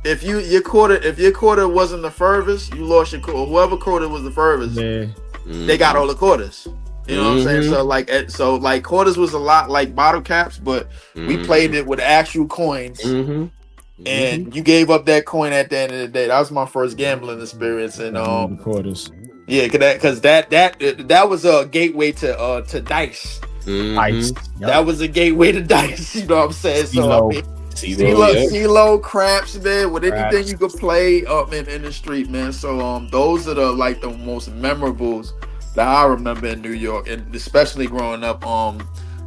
if your quarter wasn't the furthest, you lost your quarter. Whoever quarter was the furthest, they got all the quarters. You know what I'm saying? So like quarters was a lot like bottle caps, but we played it with actual coins. And you gave up that coin at the end of the day. That was my first gambling experience. And quarters. Yeah, because that was a gateway to dice. Dice. That was a gateway to dice. You know what I'm saying? CeeLo. CeeLo, craps, man. With anything you could play up in the street, man. So those are the most memorables that I remember in New York, and especially growing up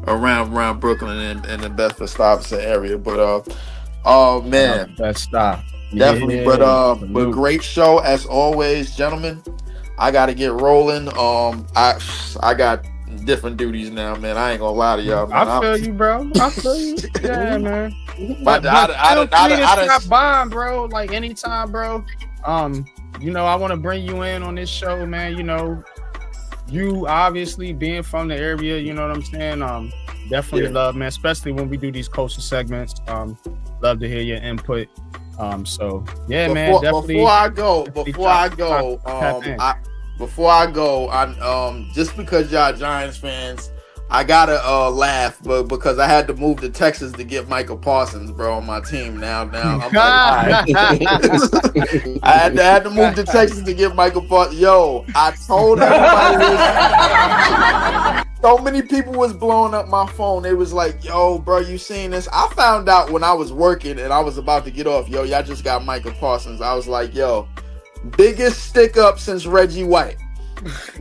around Brooklyn and the Bedford-Stuyvesant area. But oh man, that stop. Definitely. Yeah, but great show as always, gentlemen. I gotta get rolling. I got different duties now, man. I ain't gonna lie to y'all, man. I feel you, bro. I feel you. Yeah, man. But I stop by, bro. Like anytime, bro. You know, I want to bring you in on this show, man. You know, you obviously being from the area, you know what I'm saying. Definitely love, man. Especially when we do these coastal segments. Love to hear your input. So yeah, man. Definitely. Before I go, just because y'all Giants fans, I gotta laugh, but because I had to move to Texas to get Michael Parsons, bro, on my team now. I'm like, I had to move to Texas to get Michael Parsons. Yo, I told everybody. So many people was blowing up my phone. They was like, yo, bro, you seen this? I found out when I was working and I was about to get off. Yo, y'all just got Michael Parsons. I was like, yo, biggest stick up since Reggie White.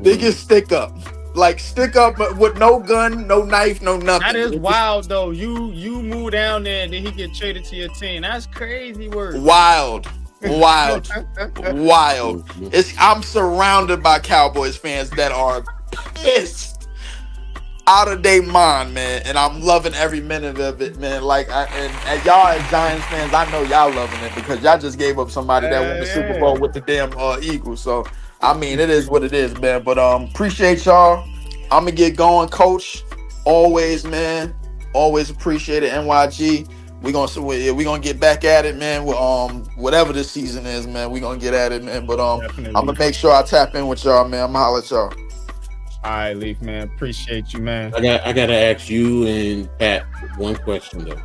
Biggest stick up. Like stick up with no gun, no knife, no nothing. That is wild though. You move down there and then he get traded to your team. That's crazy work. Wild. I'm surrounded by Cowboys fans that are pissed out of their mind, man, and I'm loving every minute of it, man. Like, and y'all as Giants fans, I know y'all loving it because y'all just gave up somebody that won the Super Bowl with the damn Eagles. So, I mean, it is what it is, man. But appreciate y'all. I'm gonna get going, Coach. Always, man. Always appreciate it, NYG. We gonna get back at it, man. With whatever this season is, man. We gonna get at it, man. But I'm gonna make sure I tap in with y'all, man. I'm gonna holler at y'all. All right, Leaf, man. Appreciate you, man. I gotta ask you and Pat one question though,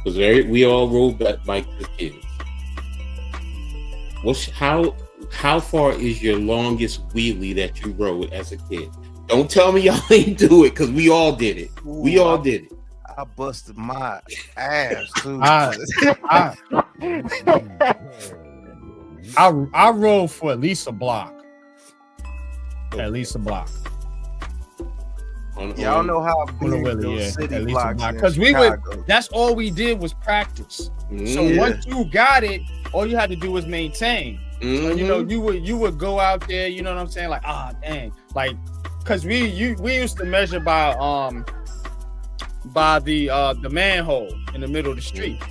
because we all rode bike as kids. How far is your longest wheelie that you rode as a kid? Don't tell me y'all ain't do it, because we all did it. We all did it. I busted my ass too. I rode for at least a block. At least a block. Y'all know how big those city blocks because that's all we did was practice. So once you got it, all you had to do was maintain. So, you know, you would go out there, you know what I'm saying? Like, dang. Like, because we used to measure by the manhole in the middle of the street.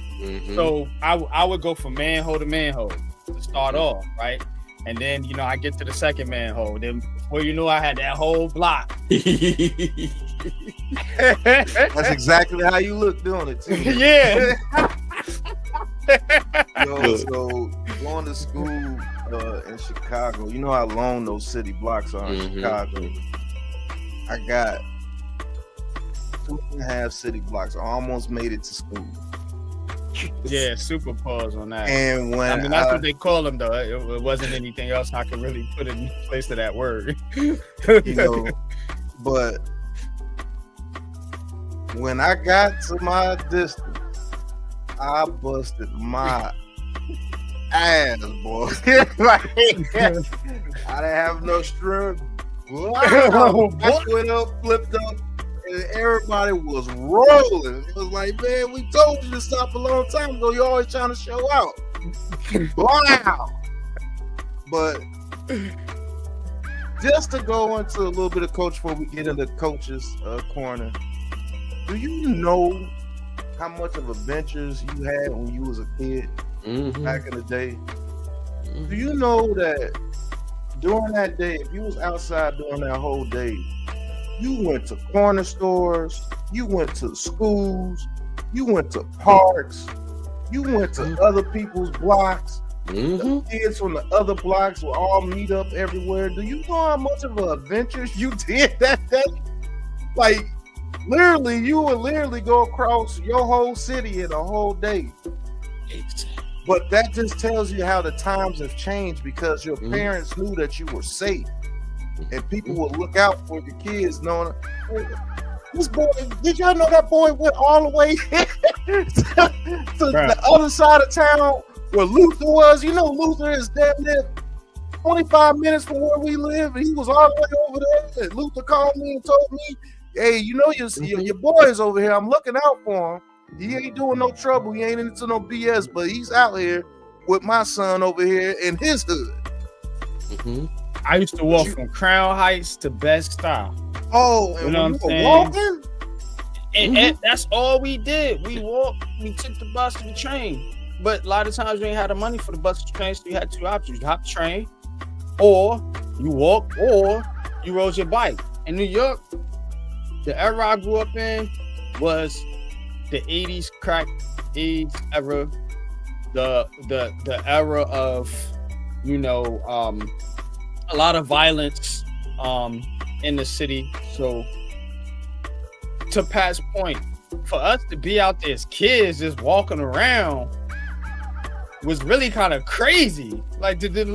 So I would go from manhole to manhole to start off, right? And then, you know, I get to the second manhole. Then before you know, I had that whole block. That's exactly how you look doing it too. Yeah. Yo, so going to school in Chicago, you know how long those city blocks are in Chicago. I got 2.5 city blocks. I almost made it to school. Yeah, super pause on that. And when that's what they call them, though. It wasn't anything else I could really put in place to that word. But when I got to my distance, I busted my ass, boy. Like, I didn't have no strength. I went up, flipped up, and everybody was rolling. It was like, man, we told you to stop a long time ago. You're always trying to show out. Wow. But just to go into a little bit of coach before we get into coach's corner, do you know how much of adventures you had when you was a kid back in the day? Do you know that during that day, if you was outside during that whole day, you went to corner stores, you went to schools, you went to parks, you went to other people's blocks. The kids from the other blocks would all meet up everywhere. Do you know how much of an adventures you did that day? Like, literally, you would literally go across your whole city in a whole day. But that just tells you how the times have changed, because your parents knew that you were safe. And people will look out for your kids, knowing, hey, this boy, did y'all know that boy went all the way to the other side of town where Luther was? You know, Luther is damn near 25 minutes from where we live, and he was all the way over there. And Luther called me and told me, hey, you know, your boy is over here. I'm looking out for him. He ain't doing no trouble. He ain't into no BS, but he's out here with my son over here in his hood. I used to walk from Crown Heights to Bed-Stuy. Oh, you know what I'm saying? Walking? And that's all we did. We walked, we took the bus and the train. But a lot of times we ain't had the money for the bus and train, so you had two options. You hop the train, or you walk, or you rode your bike. In New York, the era I grew up in was the 80s crack AIDS era, the era of, you know, a lot of violence in the city. So to Pat's point, for us to be out there as kids just walking around was really kind of crazy. Like that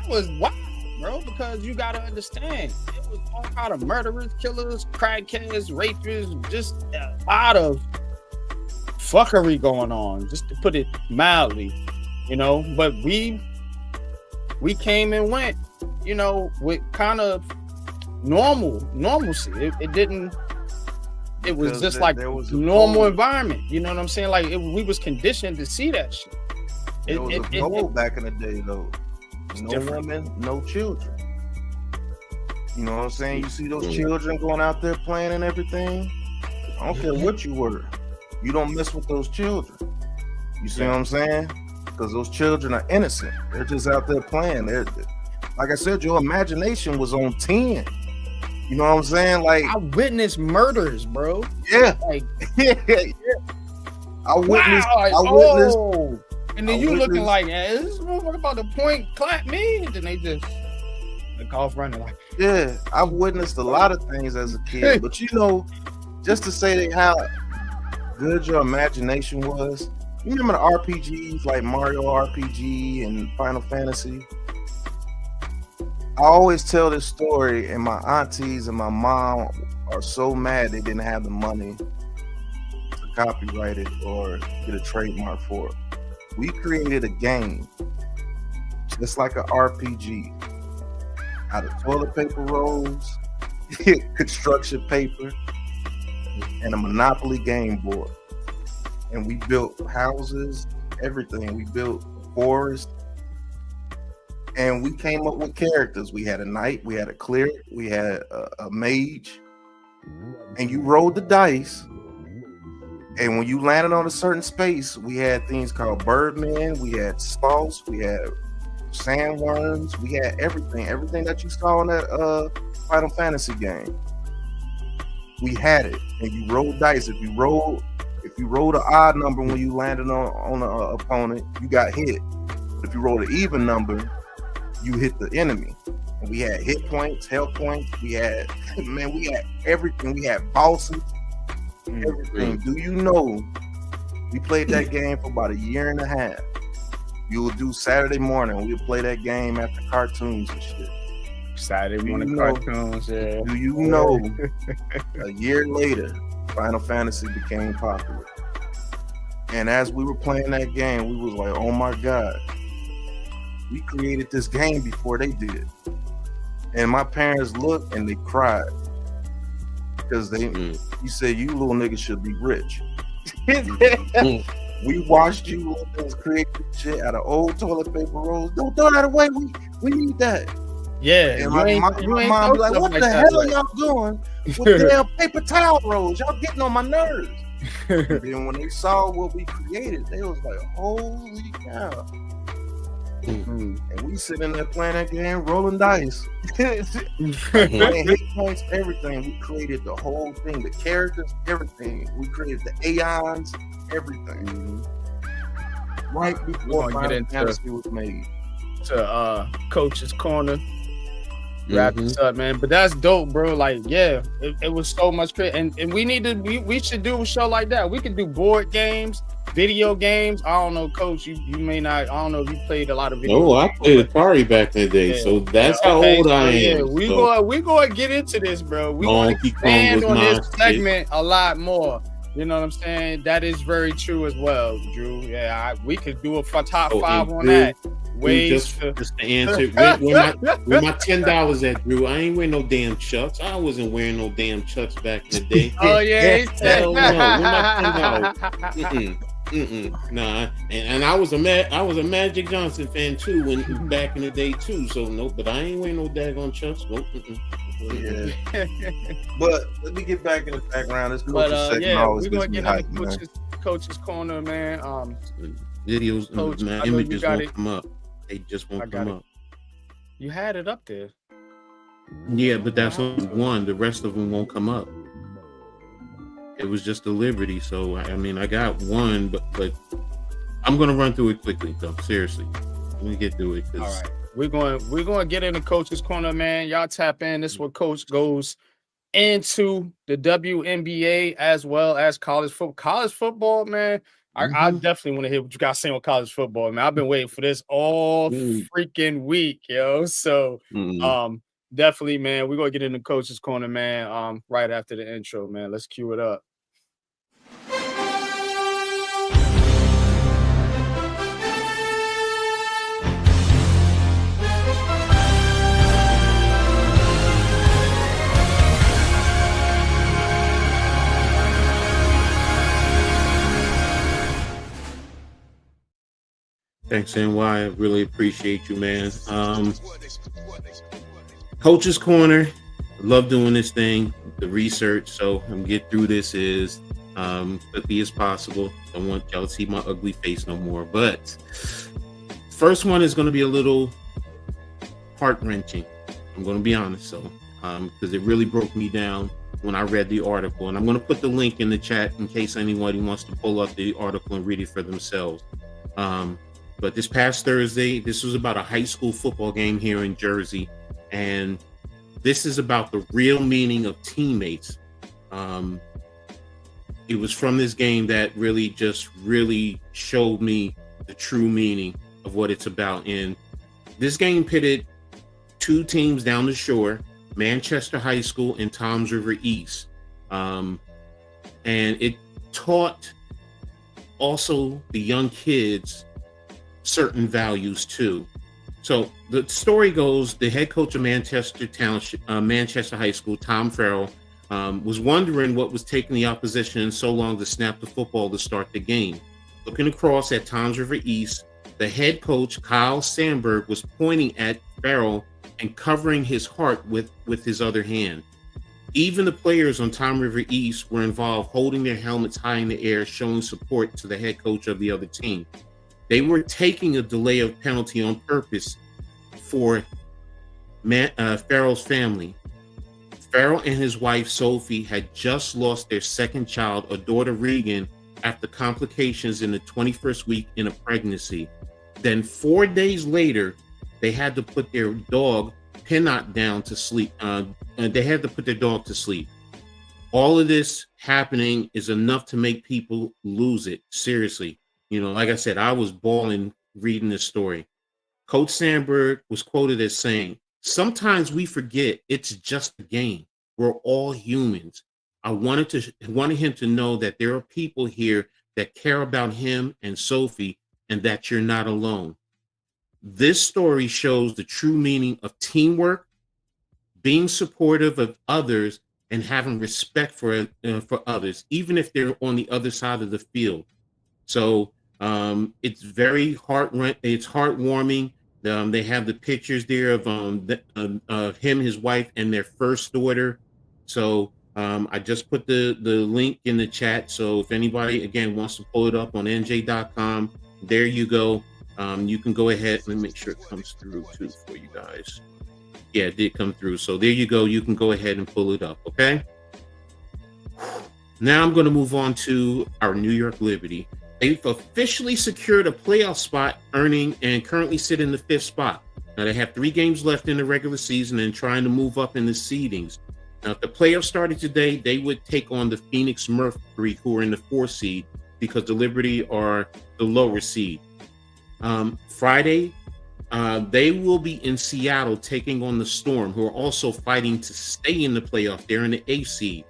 was wild, bro, because you gotta understand, it was all kind of murderers, killers, crackheads, rapists, just a lot of fuckery going on, just to put it mildly, you know. But we came and went, you know, with kind of normalcy. It didn't. It was because just like normal environment. You know what I'm saying? Like we was conditioned to see that shit. It was a goal back in the day, though. No women, no children. You know what I'm saying? You see those children going out there playing and everything. I don't care what you were. You don't mess with those children. You see what I'm saying? Because those children are innocent. They're just out there playing. They're, like I said, your imagination was on 10. You know what I'm saying? Like, I witnessed murders, bro. Yeah. Like, yeah. I witnessed. And then you looking like, is this motherfucker about to point, clap me? And then they just off running like. Yeah, I've witnessed a lot of things as a kid. But you know, just to say how good your imagination was. You remember the RPGs like Mario RPG and Final Fantasy? I always tell this story, and my aunties and my mom are so mad they didn't have the money to copyright it or get a trademark for it. We created a game just like an RPG out of toilet paper rolls, construction paper, and a Monopoly game board. And we built houses, everything. We built a forest. And we came up with characters. We had a knight, we had a cleric, we had a mage. And you rolled the dice. And when you landed on a certain space, we had things called birdmen, we had sloths, we had sandworms, we had everything that you saw in that Final Fantasy game. We had it. And you rolled dice. If If you rolled an odd number when you landed on an opponent, you got hit. But if you rolled an even number, you hit the enemy. And we had hit points, health points. We had everything. We had bosses, everything. Do you know? We played that game for about a year and a half. You would do Saturday morning. We would play that game after cartoons and shit. Saturday morning cartoons, yeah. Do you know? A year later, Final Fantasy became popular. And as we were playing that game, we was like, oh my God, we created this game before they did. And my parents looked and they cried. Because you said, you little niggas should be rich. We watched you little niggas create shit out of old toilet paper rolls. Don't throw that away. We need that. Yeah. And my mom be like, what the hell are y'all doing with damn paper towel rolls? Y'all getting on my nerves. And then when they saw what we created, they was like, holy cow. And we sitting there playing that game, rolling dice. Playing hit points, everything. We created the whole thing, the characters, everything. We created the AIs, everything. Right before Final Fantasy was made. To Coach's Corner. Wrap this up, man. But that's dope, bro. Like, yeah, it was so much great. And we should do a show like that. We could do board games, video games. I don't know, Coach. You may not. I don't know if you played a lot of video games. I played Atari back in the day, so that's how old I am. Yeah, we gonna get into this, bro. We gonna expand on this segment a lot more. You know what I'm saying? That is very true as well, Drew. Yeah, we could do a top 5 on that. Just to answer, where my $10 at, Drew? I ain't wearing no damn chucks. I wasn't wearing no damn chucks back in the day. Oh yeah, hell no. Where my $10? Nah, and I was a Magic Johnson fan too when back in the day too. So no, but I ain't wearing no daggone chucks. Nope. Yeah. But let me get back in the background. This coach's we're gonna get into Coach's Corner, man. Videos, Coach, my images won't come up. They just won't come up. You had it up there. Yeah, but that's only one. The rest of them won't come up. It was just a Liberty. So I mean, I got one, but I'm gonna run through it quickly, though. Seriously, let me get through it. All right, we're going to get into Coach's Corner, man. Y'all tap in. This is where Coach goes into the WNBA as well as college football. College football, man. I definitely want to hear what you guys saying on college football, man. I've been waiting for this all freaking week, yo. So, definitely, man, we're going to get into Coach's Corner, man, right after the intro, man. Let's cue it up. Thanks, NY. I really appreciate you, man. Coach's Corner. Love doing this thing, the research. So I'm get through this as quickly as possible. I don't want y'all to see my ugly face no more. But first one is going to be a little heart-wrenching. I'm going to be honest, so because it really broke me down when I read the article. And I'm going to put the link in the chat in case anybody wants to pull up the article and read it for themselves. But this past Thursday, this was about a high school football game here in Jersey. And this is about the real meaning of teammates. It was from this game that really showed me the true meaning of what it's about. And this game pitted two teams down the shore, Manchester High School and Toms River East. And it taught also the young kids certain values too. So the story goes, the head coach of Manchester High School, Tom Farrell, was wondering what was taking the opposition so long to snap the football to start the game. Looking across at Toms River East, the head coach, Kyle Sandberg, was pointing at Farrell and covering his heart with his other hand. Even the players on Toms River East were involved, holding their helmets high in the air, showing support to the head coach of the other team. They were taking a delay of penalty on purpose for Farrell's family. Farrell and his wife, Sophie, had just lost their second child, a daughter, Regan, after complications in the 21st week in a pregnancy. Then 4 days later, they had to put their dog Pinot down to sleep. They had to put their dog to sleep. All of this happening is enough to make people lose it. Seriously. Like I said, I was bawling reading this story. Coach Sandberg was quoted as saying, "Sometimes we forget it's just a game. We're all humans. I wanted him to know that there are people here that care about him and Sophie and that you're not alone." This story shows the true meaning of teamwork, being supportive of others, and having respect for others, even if they're on the other side of the field. So it's very heartwarming. They have the pictures there of him, his wife, and their first daughter. So I just put the link in the chat. So if anybody, again, wants to pull it up on NJ.com, there you go. You can go ahead. Let me make sure it comes through too for you guys. Yeah, it did come through. So there you go. You can go ahead and pull it up. Okay. Now I'm going to move on to our New York Liberty. They've officially secured a playoff spot, earning and currently sit in the 5th spot. Now they have 3 games left in the regular season and trying to move up in the seedings. Now, if the playoffs started today, they would take on the Phoenix Mercury, who are in the 4th seed, because the Liberty are the lower seed. Friday, they will be in Seattle taking on the Storm, who are also fighting to stay in the playoff. They're in the 8th seed.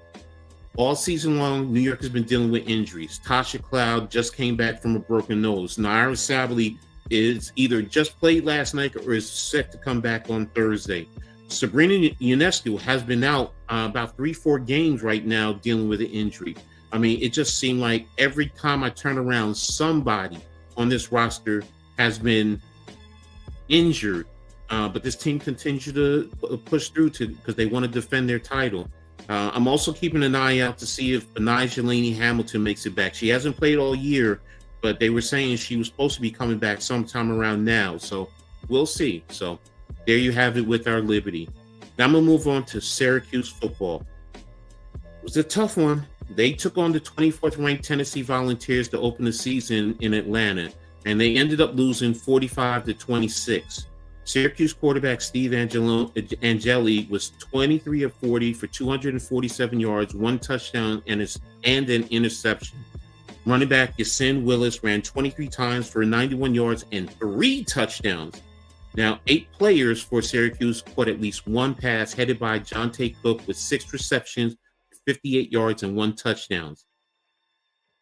All season long, New York has been dealing with injuries. Tasha Cloud just came back from a broken nose. Naira Sabally is either just played last night or is set to come back on Thursday. Sabrina Ionescu has been out about 3-4 games right now dealing with an injury. I mean, it just seemed like every time I turn around, somebody on this roster has been injured. But this team continues to push through because they want to defend their title. I'm also keeping an eye out to see if Jelani Hamilton makes it back. She hasn't played all year, but they were saying she was supposed to be coming back sometime around now. So we'll see. So there you have it with our Liberty. Now I'm going to move on to Syracuse football. It was a tough one. They took on the 24th ranked Tennessee Volunteers to open the season in Atlanta, and they ended up losing 45-26. Syracuse quarterback Steve Angeli was 23 of 40 for 247 yards, 1 touchdown, and an interception. Running back Yasin Willis ran 23 times for 91 yards and 3 touchdowns. Now, 8 players for Syracuse caught at least 1 pass, headed by Jonte Cook with 6 receptions, 58 yards, and 1 touchdown.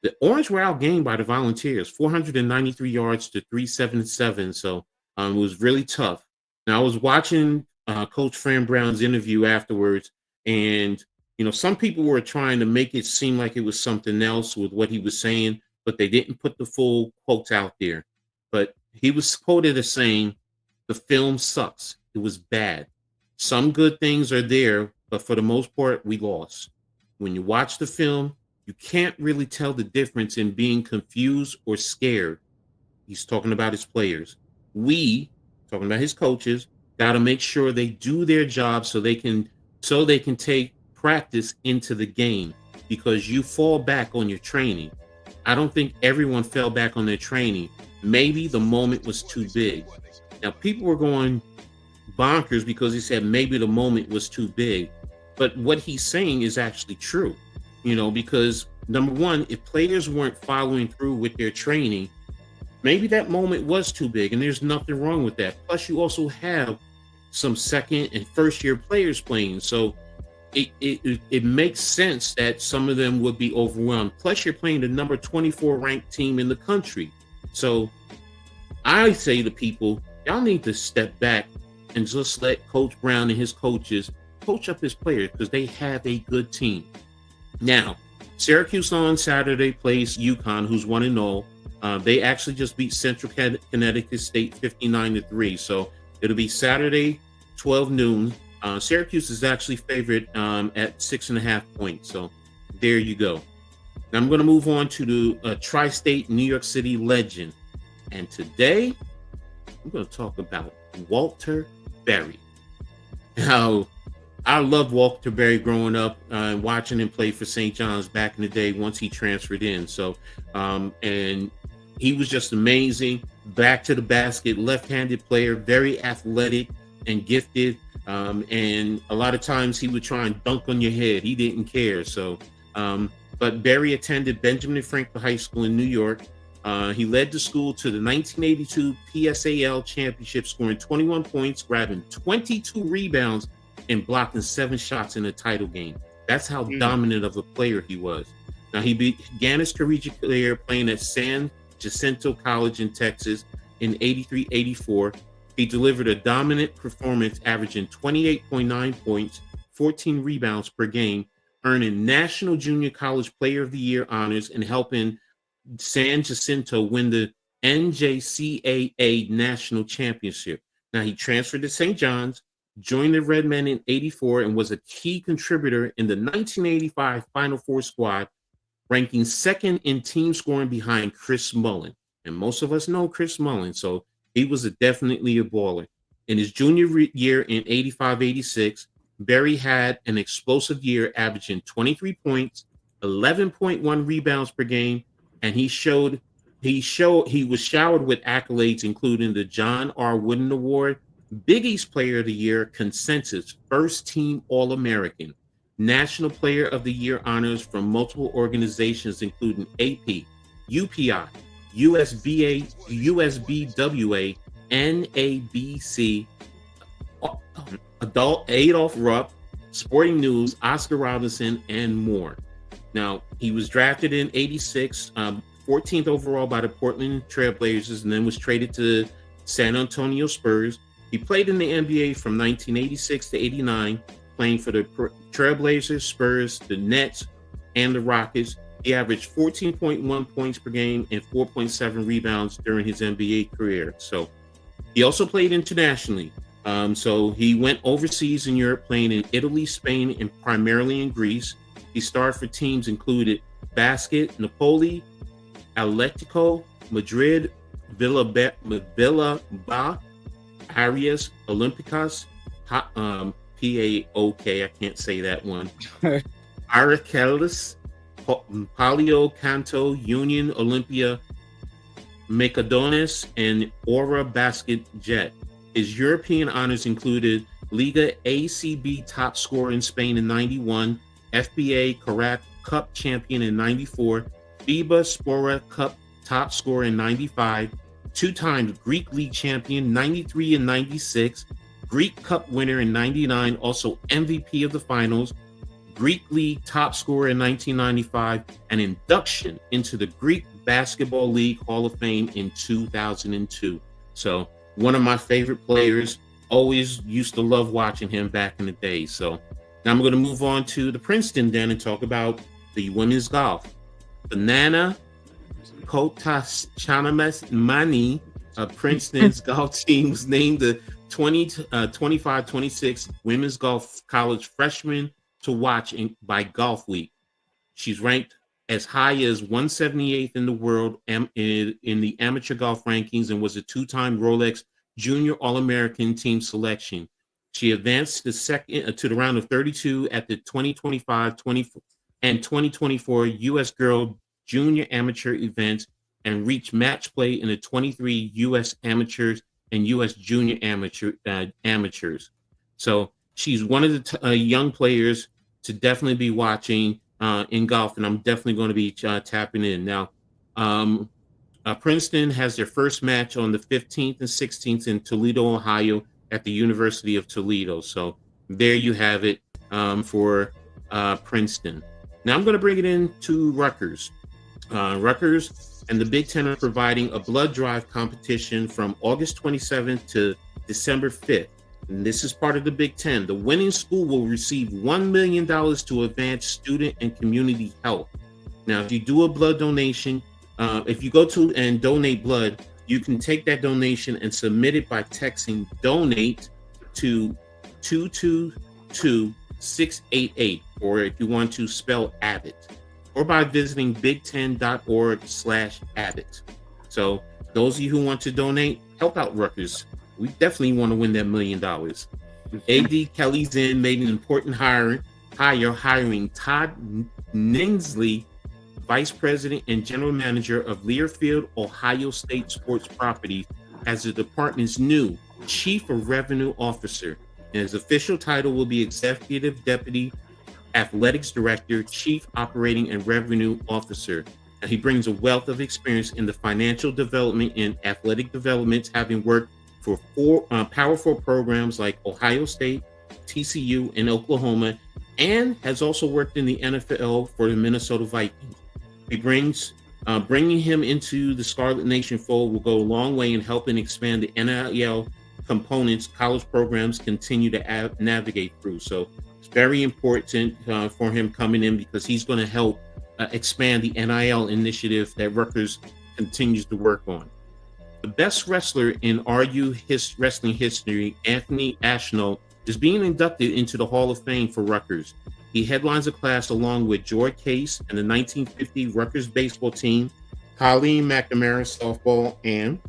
The Orange were outgained by the Volunteers, 493 yards to 377. So it was really tough. Now, I was watching Coach Fran Brown's interview afterwards, and some people were trying to make it seem like it was something else with what he was saying, but they didn't put the full quotes out there. But he was quoted as saying, "The film sucks. It was bad. Some good things are there, but for the most part, we lost." When you watch the film, you can't really tell the difference in being confused or scared. He's talking about his players. We, talking about his coaches, got to make sure they do their job so they can take practice into the game, because you fall back on your training. I don't think everyone fell back on their training. Maybe the moment was too big. Now, people were going bonkers because he said maybe the moment was too big. But what he's saying is actually true, because number one, if players weren't following through with their training, maybe that moment was too big, and there's nothing wrong with that. Plus, you also have some second and first year players playing. So it makes sense that some of them would be overwhelmed. Plus, you're playing the number 24 ranked team in the country. So I say to people, y'all need to step back and just let Coach Brown and his coaches coach up his players, because they have a good team. Now, Syracuse on Saturday plays UConn, who's 1-0. They actually just beat Central Connecticut State 59-3. So it'll be Saturday, 12 noon. Syracuse is actually favored at 6.5 points. So there you go. Now I'm going to move on to the tri-state New York City legend. And today, I'm going to talk about Walter Berry. Now, I loved Walter Berry growing up, watching him play for St. John's back in the day once he transferred in. So, and he was just amazing. Back to the basket, left-handed player, very athletic and gifted. And a lot of times he would try and dunk on your head. He didn't care. So, but Berry attended Benjamin Franklin High School in New York. He led the school to the 1982 PSAL championship, scoring 21 points, grabbing 22 rebounds, and blocking 7 shots in the title game. That's how dominant of a player he was. Now, he began his collegiate career playing at San Jacinto College in Texas in 83-84. He delivered a dominant performance, averaging 28.9 points, 14 rebounds per game, earning National Junior College Player of the Year honors and helping San Jacinto win the NJCAA National Championship. Now, he transferred to St. John's, joined the Redmen in 84, and was a key contributor in the 1985 Final Four squad, ranking second in team scoring behind Chris Mullin. And most of us know Chris Mullin, so he was definitely a baller. In his junior year in 85-86, Berry had an explosive year, averaging 23 points, 11.1 rebounds per game, and he was showered with accolades, including the John R. Wooden Award, Big East Player of the Year, consensus First Team All-American, National Player of the Year honors from multiple organizations, including AP, UPI, USBA, USBWA, NABC, Adult Adolph Rupp, Sporting News, Oscar Robinson, and more. Now, he was drafted in 86, 14th overall by the Portland Trailblazers, and then was traded to San Antonio Spurs. He played in the NBA from 1986 to 89, playing for the Trailblazers, Spurs, the Nets, and the Rockets. He averaged 14.1 points per game and 4.7 rebounds during his NBA career. So he also played internationally. So he went overseas in Europe, playing in Italy, Spain, and primarily in Greece. He starred for teams included Basket, Napoli, Atletico, Madrid, Villa Arias, Olympiacos, PAOK, I can't say that one, Arakelis, Palio, Canto, Union, Olympia, Macedonis, and Aura Basket Jet. His European honors included Liga ACB top scorer in Spain in 91, FBA Karat Cup champion in 94, FIBA Spora Cup top scorer in 95, two-time Greek League champion 93 and 96, Greek Cup winner in 99, also MVP of the finals, Greek League top scorer in 1995, and induction into the Greek Basketball League Hall of Fame in 2002. So one of my favorite players, always used to love watching him back in the day. So now I'm going to move on to the Princeton den and talk about the women's golf. Banana Kotashanamani, Princeton's golf team was named the 25-26 Women's Golf College Freshman to watch by Golf Week. She's ranked as high as 178th in the world in the amateur golf rankings, and was a two-time Rolex Junior All-American team selection. She advanced to the round of 32 at the 2025 and 2024 U.S. Girl Junior Amateur events, and reached match play in the 23 U.S. Amateurs and U.S. Junior Amateurs. So she's one of the young players to definitely be watching in golf, and I'm definitely going to be tapping in. Now, Princeton has their first match on the 15th and 16th in Toledo, Ohio, at the University of Toledo. So there you have it for Princeton. Now I'm going to bring it into Rutgers. Rutgers and the Big Ten are providing a blood drive competition from August 27th to December 5th. And this is part of the Big Ten. The winning school will receive $1 million to advance student and community health. Now, if you do a blood donation, if you go to and donate blood, you can take that donation and submit it by texting donate to 222688, or if you want to spell Abbott, or by visiting big10.org/Abbott. So those of you who want to donate, help out Rutgers. We definitely want to win that $1 million. AD Kelly Zinn made an important hire hiring Todd Ningsley, Vice President and General Manager of Learfield, Ohio State Sports Properties, as the department's new Chief of Revenue Officer. And his official title will be Executive Deputy Athletics Director, Chief Operating and Revenue Officer. And he brings a wealth of experience in the financial development and athletic developments, having worked for Power 4 programs like Ohio State, TCU, and Oklahoma, and has also worked in the NFL for the Minnesota Vikings. He brings bringing him into the Scarlet Nation fold will go a long way in helping expand the NIL components college programs continue to navigate through. So it's very important for him coming in, because he's going to help expand the NIL initiative that Rutgers continues to work on. The best wrestler in RU wrestling history, Anthony Ashno, is being inducted into the Hall of Fame for Rutgers. He headlines a class along with George Case and the 1950 Rutgers baseball team, Colleen McNamara softball, and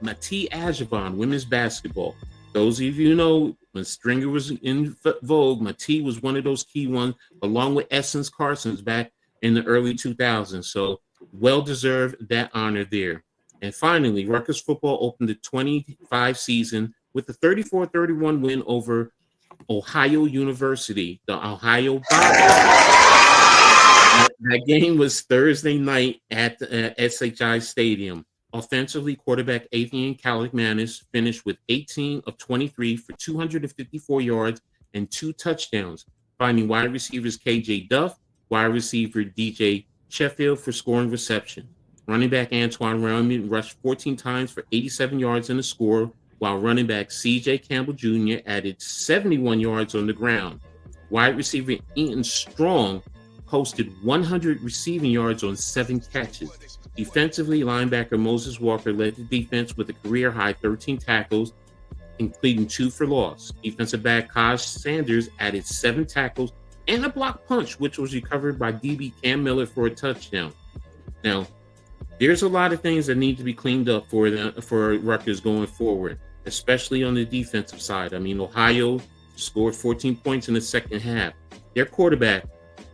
Mati Ajabon women's basketball. Those of you know, when Stringer was in vogue, Mati was one of those key ones, along with Essence Carson's back in the early 2000s. So well-deserved that honor there. And finally, Rutgers football opened the 25 season with a 34-31 win over Ohio University, the Ohio Bobcats. That game was Thursday night at the SHI Stadium. Offensively, quarterback Adrian Kalikmanis finished with 18 of 23 for 254 yards and 2 touchdowns, finding wide receivers KJ Duff, wide receiver DJ Sheffield for scoring reception. Running back Antoine Roundman rushed 14 times for 87 yards and a score, while running back CJ Campbell Jr. added 71 yards on the ground. Wide receiver Eaton Strong posted 100 receiving yards on 7 catches. Defensively, linebacker Moses Walker led the defense with a career-high 13 tackles, including 2 for loss. Defensive back Kaj Sanders added 7 tackles and a block punch, which was recovered by DB Cam Miller for a touchdown. Now, there's a lot of things that need to be cleaned up for Rutgers going forward, especially on the defensive side. I mean, Ohio scored 14 points in the second half. Their quarterback,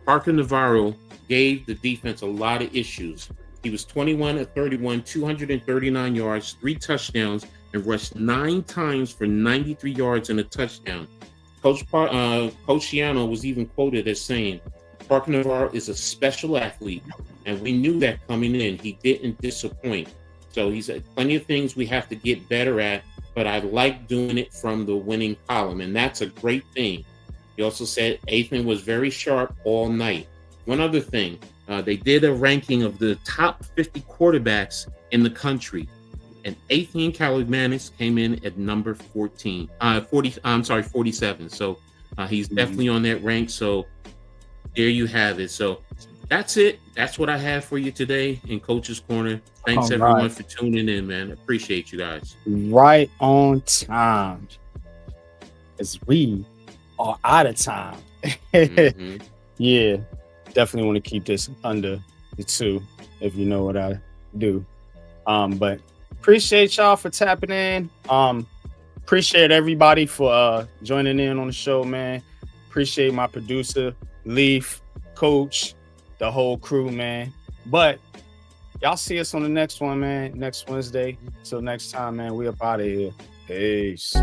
Parker Navarro, gave the defense a lot of issues. He was 21 of 31, 239 yards, 3 touchdowns, and rushed 9 times for 93 yards and a touchdown. Coach Shiano was even quoted as saying, Parker Navarro is a special athlete, and we knew that coming in. He didn't disappoint. So he's plenty of things we have to get better at, but I like doing it from the winning column, and that's a great thing. He also said Ethan was very sharp all night. One other thing, they did a ranking of the top 50 quarterbacks in the country, and Ethan Kaligmanis came in at number 47. So he's definitely on that rank. So there you have it. So that's it. That's what I have for you today in Coach's Corner. Thanks everyone for tuning in, man. Appreciate you guys. Right on time, as we are out of time. Yeah, definitely want to keep this under the 2, if you know what I do. But appreciate y'all for tapping in. Appreciate everybody for joining in on the show, man. Appreciate my producer, Leaf, Coach, the whole crew, man. But y'all see us on the next one, man. Next Wednesday. Till next time, man. We up out of here. Peace.